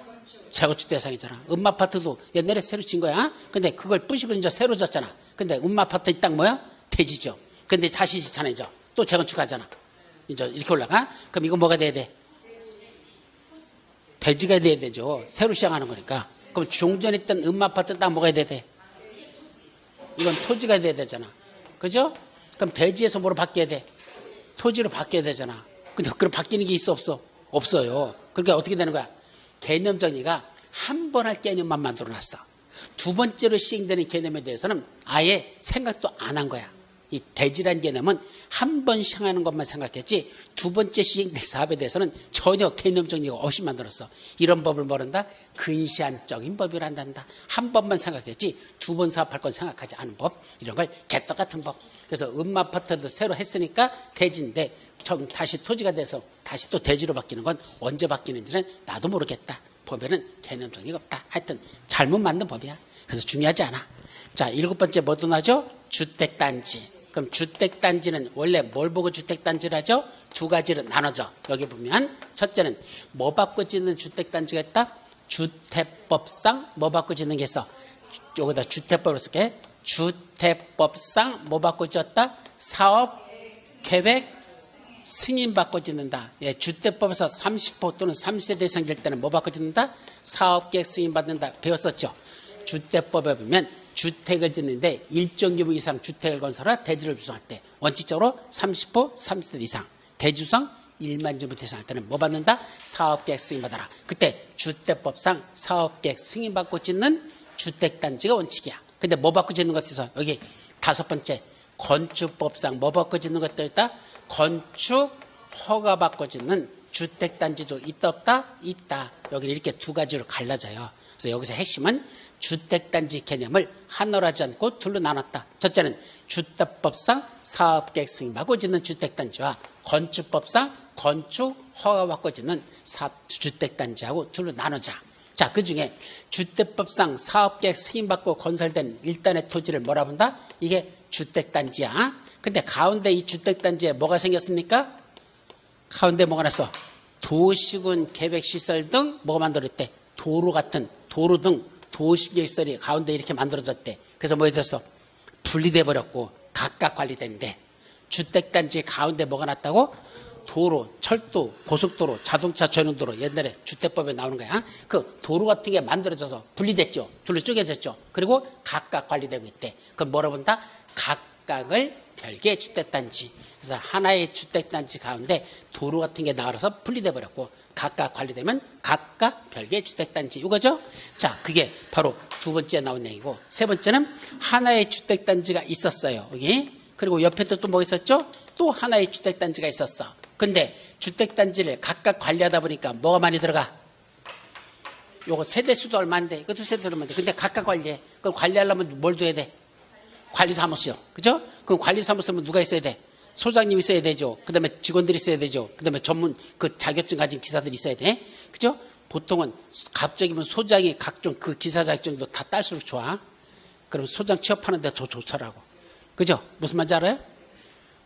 Speaker 1: 재건축 대상이잖아. 음마아파트도 옛날에 새로 진 거야. 근데 그걸 부시고 이제 새로 졌잖아. 근데 음마아파트 이 땅 뭐야? 대지죠. 근데 다시 짓잖아. 이제 또 재건축하잖아. 이제 이렇게 올라가. 그럼 이거 뭐가 돼야 돼? 대지가 돼야 되죠. 새로 시작하는 거니까. 그럼 종전에 있던 음마아파트 땅 뭐가 돼야 돼? 이건 토지가 돼야 되잖아. 그죠? 그럼 대지에서 뭐로 바뀌어야 돼? 토지로 바뀌어야 되잖아. 근데 그럼 바뀌는 게 있어 없어? 없어요. 그러니까 어떻게 되는 거야? 개념 정의가 한 번 할 개념만 만들어놨어. 두 번째로 시행되는 개념에 대해서는 아예 생각도 안 한 거야. 이 대지란 개념은 한 번 시행하는 것만 생각했지 두 번째 시행된 사업에 대해서는 전혀 개념 정리가 없이 만들었어. 이런 법을 모른다? 근시안적인 법이라 한단다. 한 번만 생각했지 두 번 사업할 건 생각하지 않은 법. 이런 걸 개떡 같은 법. 그래서 음마아파트도 새로 했으니까 대지인데 다시 토지가 돼서 다시 또 대지로 바뀌는 건 언제 바뀌는지는 나도 모르겠다. 법에는 개념 정리가 없다. 하여튼 잘못 만든 법이야. 그래서 중요하지 않아. 자, 7번째 뭐도 나죠? 주택단지. 그럼 주택단지는 원래 뭘 보고 주택단지를 하죠? 두 가지로 나눠져. 여기 보면 첫째는 뭐 받고 짓는 주택단지가 있다? 주택법상 뭐 받고 짓는 게 있어? 여기다 주택법으로 쓸게. 주택법상 뭐 받고 지었다? 사업, 계획, 승인 받고 짓는다. 예, 주택법에서 30호 또는 30세대 이상 될 때는 뭐 받고 짓는다? 사업계획 승인 받는다. 배웠었죠? 주택법에 보면 주택을 짓는데 일정 규모 이상 주택을 건설하 대지를 주성할 때 원칙적으로 30호 30세 이상 대주성 1만 제곱미터 이상 할 때는 뭐 받는다? 사업계획 승인받아라. 그때 주택법상 사업계획 승인받고 짓는 주택단지가 원칙이야. 근데 뭐 받고 짓는 것에서 여기 5번째 건축법상 뭐 받고 짓는 것도 있다? 건축 허가 받고 짓는 주택단지도 있다 없다? 있다. 여기는 이렇게 두 가지로 갈라져요. 그래서 여기서 핵심은 주택단지 개념을 하나로 하지 않고 둘로 나눴다. 첫째는 주택법상 사업계획 승인받고 짓는 주택단지와 건축법상 건축 허가받고 짓는 주택단지하고 둘로 나누자. 자, 그중에 주택법상 사업계획 승인받고 건설된 일단의 토지를 뭐라 본다? 이게 주택단지야. 근데 가운데 이 주택단지에 뭐가 생겼습니까? 가운데 뭐가 났어? 도시군 계획시설 등 뭐가 만들어졌대? 도로 같은 도로 등 도시계획시설이 가운데 이렇게 만들어졌대. 그래서 뭐 해졌어? 분리돼 버렸고 각각 관리되는데 주택단지 가운데 뭐가 났다고? 도로, 철도, 고속도로, 자동차 전용도로 옛날에 주택법에 나오는 거야. 그 도로 같은 게 만들어져서 분리됐죠. 둘로 쪼개졌죠. 그리고 각각 관리되고 있대. 그럼 뭐라 본다? 각각을 별개의 주택단지. 그래서 하나의 주택단지 가운데 도로 같은 게 나와서 분리돼 버렸고 각각 관리되면 각각 별개의 주택단지. 이거죠? 자, 그게 바로 두 번째 나온 얘기고 세 번째는 하나의 주택단지가 있었어요. 여기. 그리고 옆에 또 뭐 있었죠? 또 하나의 주택단지가 있었어. 근데 주택단지를 각각 관리하다 보니까 뭐가 많이 들어가? 요거 세대수도 얼마인데 이것도 세대수도 얼마인데 근데 각각 관리해. 그럼 관리하려면 뭘 둬야 돼? 관리사무소요. 그죠? 그럼 관리사무소면 누가 있어야 돼? 소장님 있어야 되죠. 그 다음에 직원들이 있어야 되죠. 그 다음에 전문 그 자격증 가진 기사들이 있어야 돼. 그죠? 보통은 갑자기면 소장이 각종 그 기사 자격증도 다 딸수록 좋아. 그럼 소장 취업하는데 더 좋더라고. 그죠? 무슨 말인지 알아요?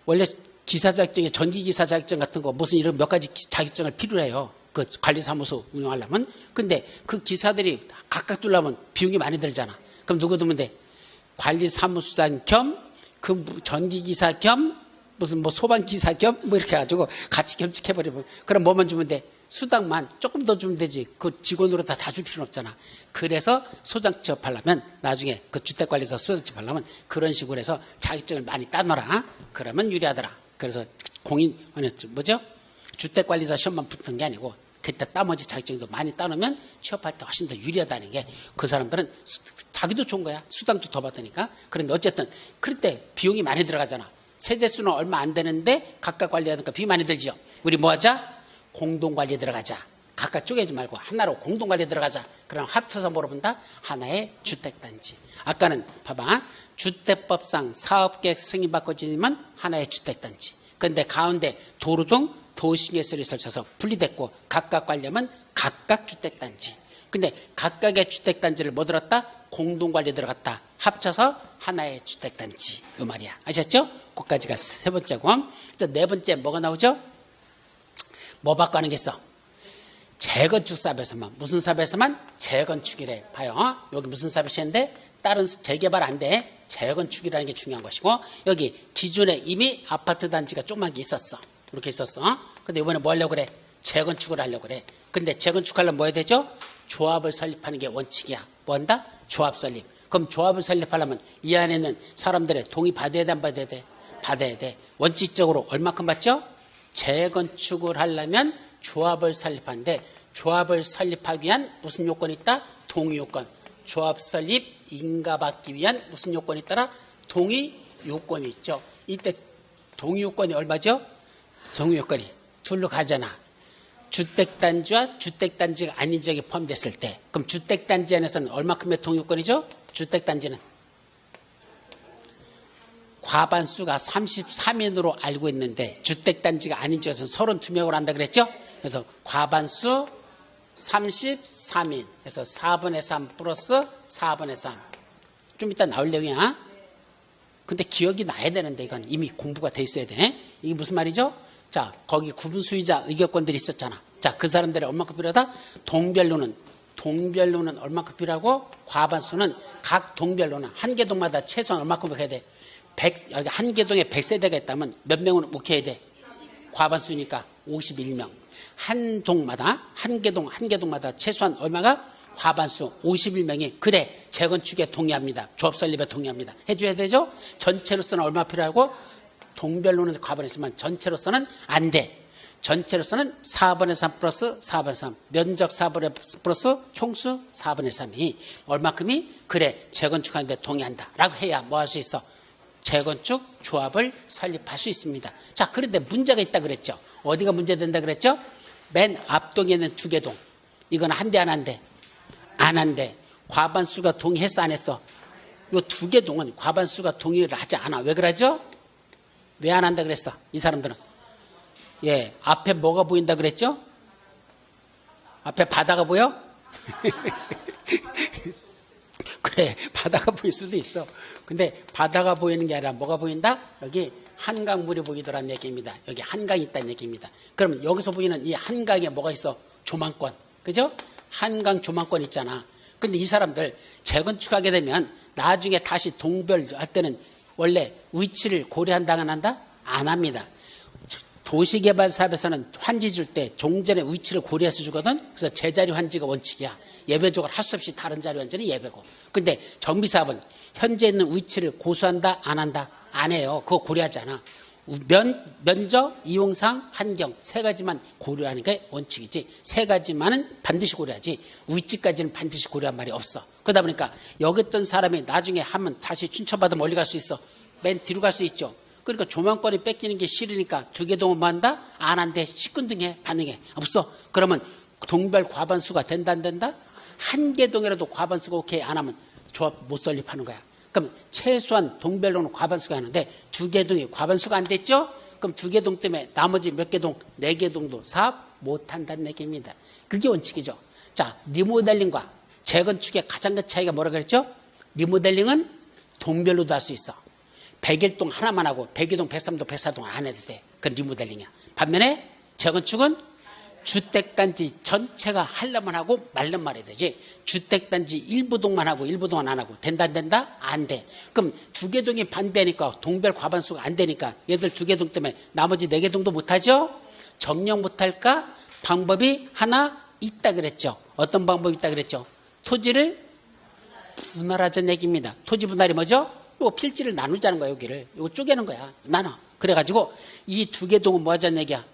Speaker 1: 원래 기사 자격증에 전기기사 자격증 같은 거 무슨 이런 몇 가지 자격증을 필요로 해요. 그 관리사무소 운영하려면. 근데 그 기사들이 각각 두려면 비용이 많이 들잖아. 그럼 누구 두면 돼? 관리사무소장 겸 그 전기기사 겸 무슨 뭐 소방기사 겸 뭐 이렇게 해가지고 같이 겸직해버리면 그럼 뭐만 주면 돼? 수당만 조금 더 주면 되지. 그 직원으로 다 줄 필요는 없잖아. 그래서 소장 취업하려면 나중에 그 주택관리사 소장 취업하려면 그런 식으로 해서 자격증을 많이 따놓으라. 그러면 유리하더라. 그래서 뭐죠? 주택관리사 시험만 붙은 게 아니고 그때 나머지 자격증도 많이 따놓으면 취업할 때 훨씬 더 유리하다는 게 그 사람들은 자기도 좋은 거야. 수당도 더 받으니까. 그런데 어쨌든 그럴 때 비용이 많이 들어가잖아. 세대수는 얼마 안 되는데 각각 관리하니까 비용이 많이 들죠. 우리 뭐 하자? 공동관리 들어가자. 각각 쪼개지 말고 하나로 공동관리 들어가자. 그럼 합쳐서 물어본다? 하나의 주택단지. 아까는 봐봐. 주택법상 사업계획 승인받고 지으면 하나의 주택단지. 그런데 가운데 도로 등 도시계획시설이 설쳐서 분리됐고 각각 관리하면 각각 주택단지. 근데 각각의 주택단지를 뭐 들었다? 공동관리 들어갔다. 합쳐서 하나의 주택단지. 이 말이야. 아셨죠? 거기까지가 세 번째고. 네 번째 뭐가 나오죠? 뭐 받고 하는 게 있어? 재건축 사업에서만. 무슨 사업에서만? 재건축이래. 봐요. 여기 무슨 사업이었는데 다른 재개발 안 돼. 재건축이라는 게 중요한 것이고 여기 기존에 이미 아파트 단지가 조그맣게 있었어. 이렇게 있었어. 근데 이번에 뭐 하려고 그래? 재건축을 하려고 그래. 근데 재건축하려면 뭐 해야 되죠? 조합을 설립하는 게 원칙이야. 뭐 한다? 조합 설립. 그럼 조합을 설립하려면 이 안에는 사람들의 동의 받아야 돼, 안 받아야 돼? 받아야 돼. 원칙적으로 얼마큼 받죠? 재건축을 하려면 조합을 설립하는데 조합을 설립하기 위한 무슨 요건이 있다? 동의 요건. 조합 설립 인가받기 위한 무슨 요건이 있더라? 동의 요건이 있죠. 이때 동의 요건이 얼마죠? 동의 요건이 둘로 가잖아. 주택단지와 주택단지가 아닌 지역이 포함됐을 때 그럼 주택단지 안에서는 얼마큼의 동의 요건이죠? 주택단지는 과반수가 33인으로 알고 있는데 주택단지가 아닌 지역에서는 32명으로 한다 그랬죠? 그래서 과반수 33인 그래서 4분의 3 플러스 4분의 3 좀 이따 나올 내용이야. 근데 기억이 나야 되는데 이건 이미 공부가 돼 있어야 돼. 이게 무슨 말이죠? 자, 거기 구분수의자 의결권들이 있었잖아. 자, 그 사람들이 얼마큼 필요하다? 동별로는 얼마큼 필요하고 과반수는 각 동별로는 한 개 동마다 최소한 얼마큼 해야 돼? 100, 여기 한 개 동에 100세대가 있다면 몇 명은 목해야 돼? 과반수니까 51명. 한 동마다 한 개 동마다 최소한 얼마가? 과반수 51명이 그래 재건축에 동의합니다. 조합 설립에 동의합니다. 해줘야 되죠? 전체로서는 얼마 필요하고 동별로는 과반이지만 전체로서는 안 돼. 전체로서는 4분의 3 플러스 4분의 3 면적 4분의 플러스 총수 4분의 3이 얼마큼이 그래 재건축하는데 동의한다 라고 해야 뭐 할 수 있어? 재건축 조합을 설립할 수 있습니다. 자, 그런데 문제가 있다 그랬죠. 어디가 문제된다 그랬죠? 맨 앞동에 있는 두 개 동. 이건 한대 안 한대? 안 한대. 과반수가 동의했어 안 했어? 이 두 개 동은 과반수가 동의를 하지 않아. 왜 그러죠? 왜 안 한다 그랬어? 이 사람들은. 예, 앞에 뭐가 보인다 그랬죠? 앞에 바다가 보여? 그래, 바다가 보일 수도 있어. 근데 바다가 보이는 게 아니라 뭐가 보인다? 여기 한강물이 보이더란 얘기입니다. 여기 한강이 있다는 얘기입니다. 그럼 여기서 보이는 이 한강에 뭐가 있어? 조망권. 그죠? 한강 조망권 있잖아. 근데 이 사람들 재건축하게 되면 나중에 다시 동별할 때는 원래 위치를 고려한다 안 한다? 안 합니다. 도시개발사업에서는 환지 줄 때 종전의 위치를 고려해서 주거든. 그래서 제자리 환지가 원칙이야. 예외적으로 할 수 없이 다른 자리 환지는 예외고. 근데 정비사업은 현재 있는 위치를 고수한다 안 한다? 안 해요. 그거 고려하지 않아. 면적, 이용상, 환경 세 가지만 고려하는 게 원칙이지 세 가지만은 반드시 고려하지 위치까지는 반드시 고려한 말이 없어. 그러다 보니까 여기 있던 사람이 나중에 하면 다시 춘천받으면 멀리 갈 수 있어. 맨 뒤로 갈 수 있죠. 그러니까 조망권이 뺏기는 게 싫으니까 두 개 동은 뭐 한다? 안 한대. 시큰둥해. 반응해. 없어. 그러면 동별 과반수가 된다 안 된다? 한 개 동이라도 과반수가 오케이 안 하면 조합 못 설립하는 거야. 그럼 최소한 동별로는 과반수가 하는데 두 개 동이 과반수가 안 됐죠? 그럼 두 개 동 때문에 나머지 몇 개 동? 네 개 동도 사업 못 한다는 얘기입니다. 그게 원칙이죠. 자, 리모델링과 재건축의 가장 큰 차이가 뭐라 그랬죠? 리모델링은 동별로도 할 수 있어. 101동 하나만 하고 102동, 103동, 104동 안 해도 돼. 그건 리모델링이야. 반면에 재건축은 주택단지 전체가 하려면 하고 말면 말해야 되지. 주택단지 일부 동만 하고 일부 동안 안 하고 된다 안 된다? 안 돼. 그럼 두 개 동이 반대니까 동별 과반수가 안 되니까 얘들 두 개 동 때문에 나머지 네 개 동도 못하죠? 정령 못할까? 방법이 하나 있다 그랬죠. 어떤 방법이 있다 그랬죠? 토지를 분할하자는 얘기입니다. 토지 분할이 뭐죠? 요 필지를 나누자는 거야. 여기를 이거 쪼개는 거야. 나눠. 그래가지고 이 두 개 동은 뭐 하자는 얘기야?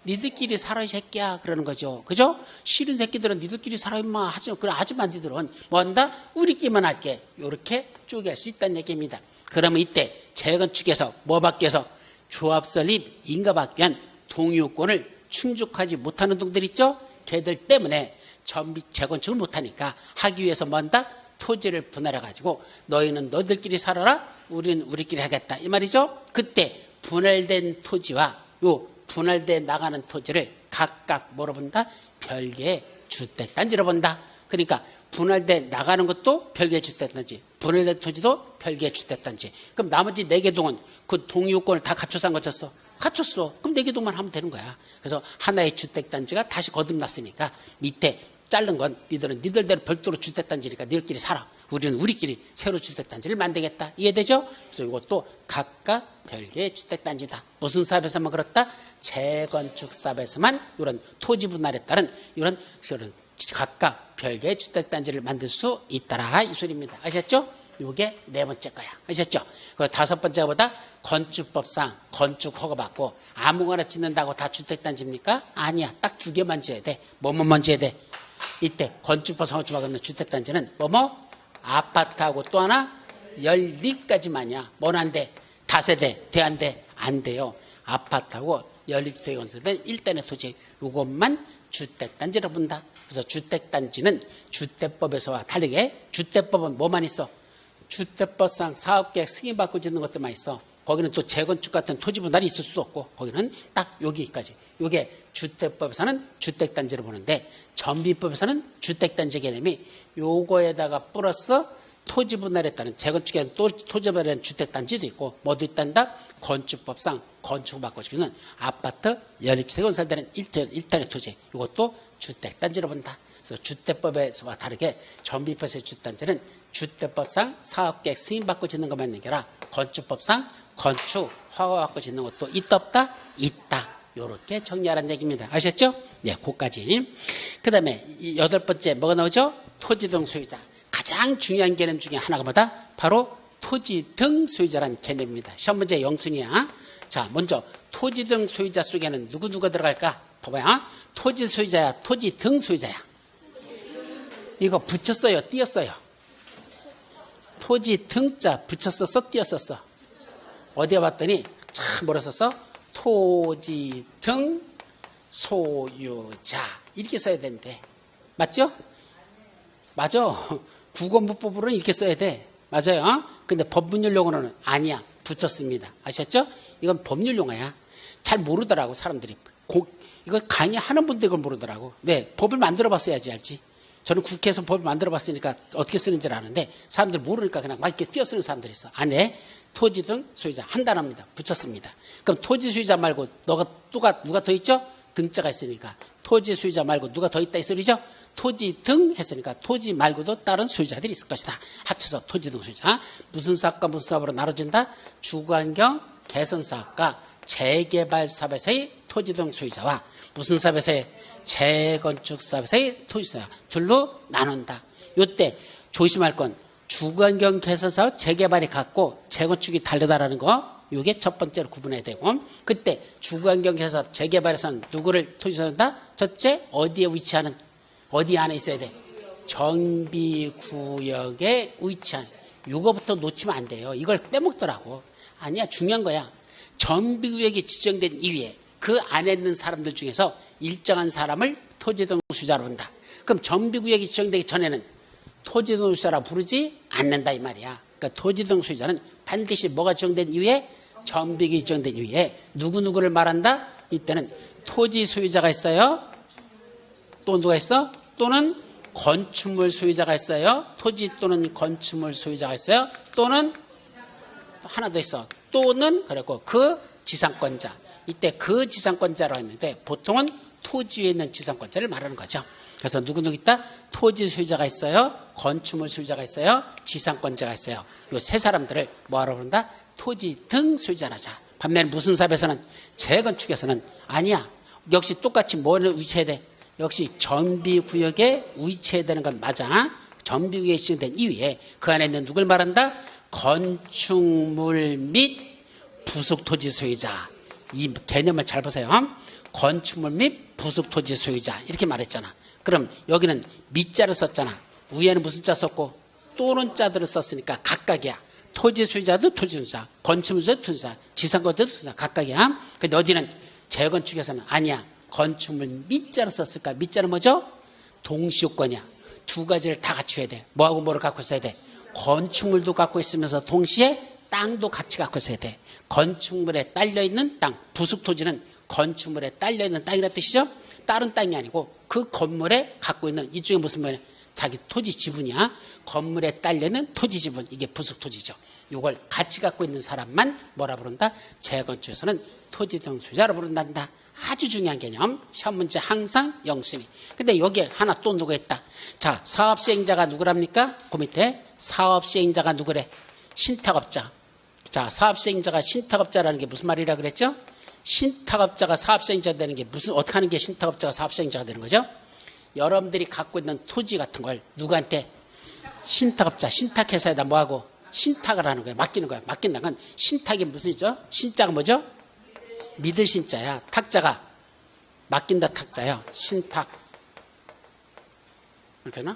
Speaker 1: 니들끼리 살아 이 새끼야 그러는 거죠. 그죠? 싫은 새끼들은 니들끼리 살아 임마 하지. 그래 하지만 니들은 뭐 한다? 우리끼리만 할게. 이렇게 쪼갤 수 있다는 얘기입니다. 그러면 이때 재건축에서 뭐 받기 위해서 조합 설립 인가 받기 위한 동의요건을 충족하지 못하는 동들 있죠? 걔들 때문에 전비 재건축을 못하니까 하기 위해서 뭐 한다? 토지를 분할해 가지고 너희는 너희들끼리 살아라. 우리는 우리끼리 하겠다. 이 말이죠. 그때 분할된 토지와 요 분할돼 나가는 토지를 각각 뭐로 본다? 별개의 주택단지로 본다. 그러니까 분할돼 나가는 것도 별개의 주택단지, 분할된 토지도 별개의 주택단지. 그럼 나머지 네 개 동은 그 동의요건을 다 갖춰서 한 거쳤어? 갖췄어. 그럼 네 개 동만 하면 되는 거야. 그래서 하나의 주택단지가 다시 거듭났으니까 밑에 자른 건 니들은 니들대로 별도로 주택단지니까 니들끼리 살아. 우리는 우리끼리 새로 주택단지를 만들겠다. 이해되죠? 그래서 이것도 각각 별개의 주택단지다. 무슨 사업에서만 그렇다? 재건축 사업에서만 이런 토지 분할에 따른 이런 각각 별개의 주택단지를 만들 수 있다라 이 소리입니다. 아셨죠? 이게 네 번째 거야. 아셨죠? 그 다섯 번째가 보다 건축법상 건축 허가받고 아무거나 짓는다고 다 주택단지입니까? 아니야. 딱 두 개만 지어야 돼. 뭐만 지어야 돼? 이때 건축법상 허가받는 주택단지는 아파트하고 또 하나 14가지만이야. 뭐는 안 돼? 다세대 돼 안 돼? 안 돼요. 아파트하고 14개 건설된 1단의 토지 이것만 주택단지로 본다. 그래서 주택단지는 주택법에서와 다르게 주택법은 뭐만 있어? 주택법상 사업계획 승인받고 짓는 것들만 있어. 거기는 또 재건축 같은 토지 분할이 있을 수도 없고 거기는 딱 여기까지. 이게 주택법에서는 주택단지로 보는데 전비법에서는 주택단지 개념이 요거에다가 플러스 토지 분할에 따른 재건축에 또 토지 분할에 따른 주택단지도 있고 뭐도 있단다? 건축법상 건축을 받고 지는 아파트 17세 건설되는 1탄의 토지 이것도 주택단지로 본다. 그래서 주택법에서와 다르게 전비법에서의 주택단지는 주택법상 사업계획 승인받고 짓는 것만 있는 게 아니라 건축법상 건축 허가받고 짓는 것도 있다 없다? 있다. 요렇게 정리하라는 얘기입니다. 아셨죠? 네, 그까지. 그 다음에 여덟 번째 뭐가 나오죠? 토지 등 소유자. 가장 중요한 개념 중에 하나가 뭐다? 바로 토지 등 소유자라는 개념입니다. 시험 문제 영순이야. 자, 먼저 토지 등 소유자 속에는 누가 들어갈까? 봐봐요. 토지 소유자야, 토지 등 소유자야. 이거 붙였어요, 띄었어요? 토지 등자 붙였었어, 띄었었어? 어디에 봤더니 참 뭐라 썼어? 토지 등 소유자 이렇게 써야 되는데 맞죠? 맞아. 국어문법으로는 이렇게 써야 돼. 맞아요. 근데 법률용어로는 아니야. 붙였습니다. 아셨죠? 이건 법률용어야. 잘 모르더라고 사람들이. 이거 강의하는 분들 이걸 모르더라고. 네, 법을 만들어 봤어야지 알지. 저는 국회에서 법을 만들어 봤으니까 어떻게 쓰는지를 아는데 사람들 모르니까 그냥 막 이렇게 띄어쓰는 사람들이 있어. 안에 토지 등 소유자 한 단어입니다. 붙였습니다. 그럼 토지 소유자 말고 누가 더 있죠? 등자가 있으니까 토지 소유자 말고 누가 더 있다 이 소리죠? 토지 등 했으니까 토지 말고도 다른 소유자들이 있을 것이다. 합쳐서 토지 등 소유자. 무슨 사업과 무슨 사업으로 나눠진다? 주거환경 개선 사업과 재개발 사업에서의 토지 등 소유자와 무슨 사업에서의 재건축 사업에서의 토지 소유자 둘로 나눈다. 요때 조심할 건 주거환경 개선 사업 재개발이 같고 재건축이 다르다라는 거. 이게 첫 번째로 구분해야 되고 그때 주거환경 개선 재개발에서는 누구를 토지 소유한다? 첫째 어디에 위치하는 어디 안에 있어야 돼? 정비구역에 위치한 이거부터 놓치면 안 돼요. 이걸 빼먹더라고. 아니야 중요한 거야. 정비구역이 지정된 이후에 그 안에 있는 사람들 중에서 일정한 사람을 토지등 소유자로 본다. 그럼 정비구역이 지정되기 전에는 토지등 소유자라 부르지 않는다 이 말이야. 그러니까 토지등 소유자는 반드시 뭐가 지정된 이후에 정비구역이 지정된 이후에 누구를 말한다? 이때는 토지 소유자가 있어요. 또 누가 있어? 또는 건축물 소유자가 있어요. 토지 또는 건축물 소유자가 있어요. 또는 하나 더 있어. 또는 그리고 그 지상권자. 이때 그 지상권자라고 했는데 보통은 토지 위에 있는 지상권자를 말하는 거죠. 그래서 누구 있다? 토지 소유자가 있어요. 건축물 소유자가 있어요. 지상권자가 있어요. 이 세 사람들을 뭐하러 부른다? 토지 등 소유자라자. 반면 무슨 사업에서는 재건축에서는 아니야. 역시 똑같이 뭐를 위치해야 돼? 역시 정비구역에 위치해야 되는 건 맞아. 정비구역에 지정된 이후에 그 안에 있는 누굴 말한다? 건축물 및 부속토지 소유자. 이 개념을 잘 보세요. 건축물 및 부속토지 소유자 이렇게 말했잖아. 그럼 여기는 밑자를 썼잖아. 위에는 무슨 자 썼고 또는 자들을 썼으니까 각각이야. 토지 소유자도 토지 소유자, 건축물 소유자도 토지 소유자, 지상권자도 토지 소유자 각각이야. 근데 어디는 재건축에서는 아니야. 건축물 밑자를 썼을까? 밑자는 뭐죠? 동시효권이야. 두 가지를 다 같이 해야 돼. 뭐하고 뭐를 갖고 있어야 돼? 건축물도 갖고 있으면서 동시에 땅도 같이 갖고 있어야 돼. 건축물에 딸려있는 땅, 부속토지는 건축물에 딸려있는 땅이라는 뜻이죠? 다른 땅이 아니고 그 건물에 갖고 있는 이쪽에 무슨 뭐냐? 자기 토지 지분이야. 건물에 딸려있는 토지 지분, 이게 부속토지죠. 이걸 같이 갖고 있는 사람만 뭐라 부른다? 재건축에서는 토지 등 소유자로 부른단다. 아주 중요한 개념. 시험 문제 항상 영순위. 근데 여기에 하나 또 누가 있다. 자, 사업시행자가 누구랍니까? 그 밑에 사업시행자가 누구래? 신탁업자. 자, 사업시행자가 신탁업자라는 게 무슨 말이라 그랬죠? 신탁업자가 사업시행자 되는 게 어떻게 하는 게 신탁업자가 사업시행자가 되는 거죠? 여러분들이 갖고 있는 토지 같은 걸 누구한테? 신탁업자, 신탁회사에다 뭐하고? 신탁을 하는 거야. 맡기는 거야. 맡긴다는 건 신탁이 무슨이죠? 신자가 뭐죠? 믿을 신자야. 탁자가 맡긴다 탁자야. 신탁. 이렇게 하나?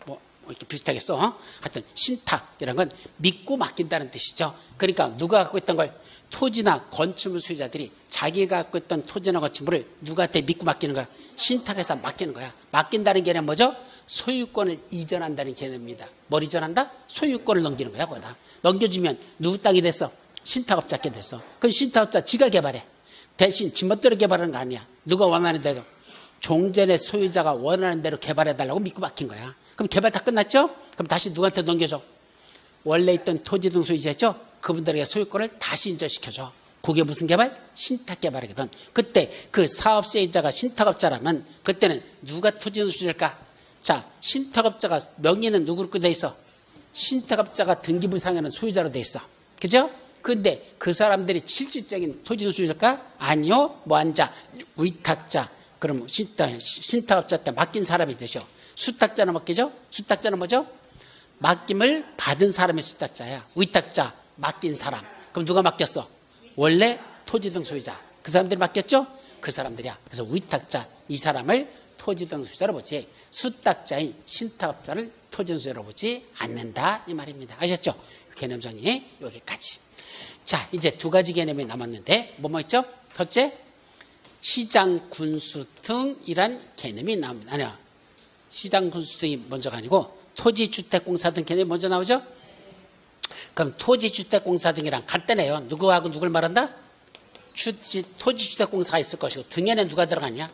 Speaker 1: 뭐 이렇게 비슷하게 써. 하여튼 신탁이라는 건 믿고 맡긴다는 뜻이죠. 그러니까 누가 갖고 있던 걸 토지나 건축물 소유자들이 자기가 갖고 있던 토지나 건축물을 누구한테 믿고 맡기는 거야? 신탁해서 맡기는 거야. 맡긴다는 개념은 뭐죠? 소유권을 이전한다는 개념입니다. 뭘 이전한다? 소유권을 넘기는 거야. 거기다. 넘겨주면 누구 땅이 됐어? 신탁업자께 됐어. 그럼 신탁업자 지가 개발해. 대신 지멋대로 개발하는 거 아니야. 누가 원하는 대로. 종전의 소유자가 원하는 대로 개발해달라고 믿고 맡긴 거야. 그럼 개발 다 끝났죠? 그럼 다시 누구한테 넘겨줘? 원래 있던 토지 등 소유자였죠? 그분들에게 소유권을 다시 인정시켜줘. 그게 무슨 개발? 신탁 개발이거든. 그때 그 사업시행자가 신탁업자라면 그때는 누가 토지 등 소유자일까? 자, 신탁업자가 명의는 누구로 돼 있어? 신탁업자가 등기부상에는 소유자로 돼 있어. 그죠? 근데 그 사람들이 실질적인 토지 등 소유자일까? 아니요. 뭐 앉아 위탁자. 그럼 신탁업자 때 맡긴 사람이 되죠. 수탁자는 맡기죠? 수탁자는 뭐죠? 맡김을 받은 사람이 수탁자야. 위탁자, 맡긴 사람. 그럼 누가 맡겼어? 원래 토지 등 소유자. 그 사람들이 맡겼죠? 그 사람들이야. 그래서 위탁자, 이 사람을 토지 등 소유자로 보지, 수탁자인 신탁업자를 토지 등 소유자로 보지 않는다, 이 말입니다. 아셨죠? 개념정의 여기까지. 자, 이제 두 가지 개념이 남았는데 뭐 있죠? 첫째, 시장 군수 등이란 개념이 나옵니다. 아니야, 시장 군수 등이 먼저가 아니고 토지주택공사 등 개념이 먼저 나오죠? 그럼 토지주택공사 등이랑 간단해요. 누구하고 누굴 말한다? 토지주택공사가 있을 것이고, 등에는 누가 들어가냐?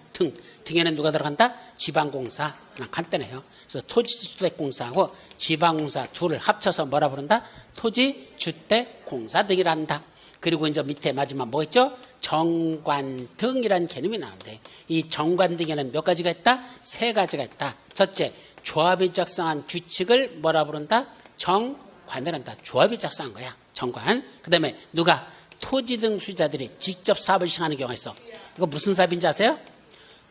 Speaker 1: 등에는 누가 들어간다? 지방공사. 그냥 간단해요. 그래서 토지주택공사하고 지방공사 둘을 합쳐서 뭐라 부른다? 토지주택공사 등이라 한다. 그리고 이제 밑에 마지막 뭐 있죠? 정관등이라는 개념이 나오는데, 이 정관등에는 몇 가지가 있다? 세 가지가 있다. 첫째, 조합이 작성한 규칙을 뭐라 부른다? 정관이란다. 조합이 작성한 거야. 정관. 그 다음에 누가? 토지 등 소유자들이 직접 사업을 시행하는 경우가 있어. 이거 무슨 사업인지 아세요?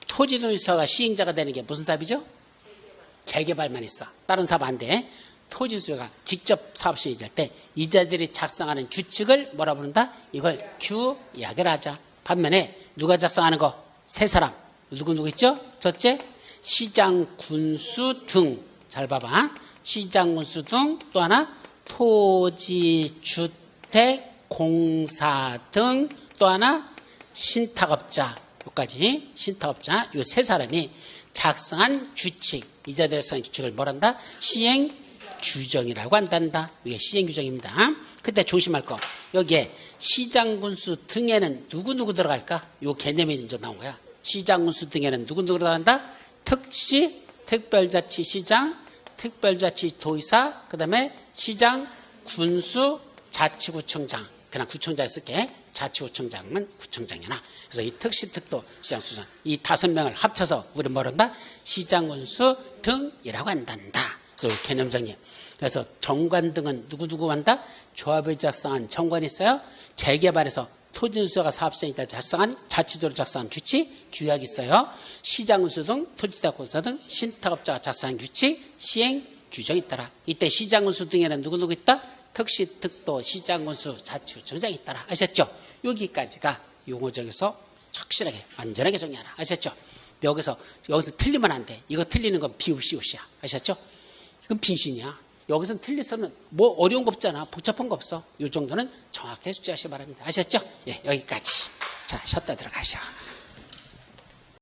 Speaker 1: 토지 등 소유자가 시행자가 되는 게 무슨 사업이죠? 재개발만 있어. 다른 사업 안 돼. 토지 소유자가 직접 사업 시행할 때 이자들이 작성하는 규칙을 뭐라 부른다? 이걸 규약을 하자. 반면에 누가 작성하는 거? 세 사람. 누구 있죠? 첫째, 시장 군수 등. 잘 봐봐. 시장 군수 등. 또 하나, 토지 주택 공사 등. 또 하나, 신탁업자. 여기까지 신탁업자. 요 세 사람이 작성한 규칙, 이자들이 작성한 규칙을 뭐란다? 시행 규정이라고 한단다. 이게 시행 규정입니다. 그때 조심할 거. 여기에 시장 군수 등에는 누구 들어갈까? 요 개념이 이제 나온 거야. 시장 군수 등에는 누구 들어간다? 특시, 특별자치시장, 특별자치도의사, 그다음에 시장 군수 자치구청장. 그냥 구청장 쓸게. 자치구청장은 구청장이나. 그래서 이 특시, 특도, 시장, 수장 이 5명을 합쳐서 우리 뭐란다? 시장 군수 등이라고 한단다. 그래서 개념 정리. 그래서 정관 등은 누구 한다? 조합을 작성한 정관이 있어요. 재개발에서 토지수요가 사업시행에 따라 작성한 자치적으로 작성한 규칙, 규약이 있어요. 시장군수 등 토지주택공사 등 신탁업자가 작성한 규칙, 시행 규정이 있더라. 이때 시장군수 등에는 누구 있다? 특시, 특도, 시장군수, 자치구청장이 있더라. 아셨죠? 여기까지가 용어적에서 확실하게 완전하게 정리하라. 아셨죠? 여기서 틀리면 안 돼. 이거 틀리는 건 비읍시옷이야. 아셨죠? 이건 빙신이야. 여기서는 틀리서는 뭐 어려운 거 없잖아. 복잡한 거 없어. 이 정도는 정확하게 숙지하시기 바랍니다. 아셨죠? 예, 여기까지. 자, 쉬었다 들어가시죠.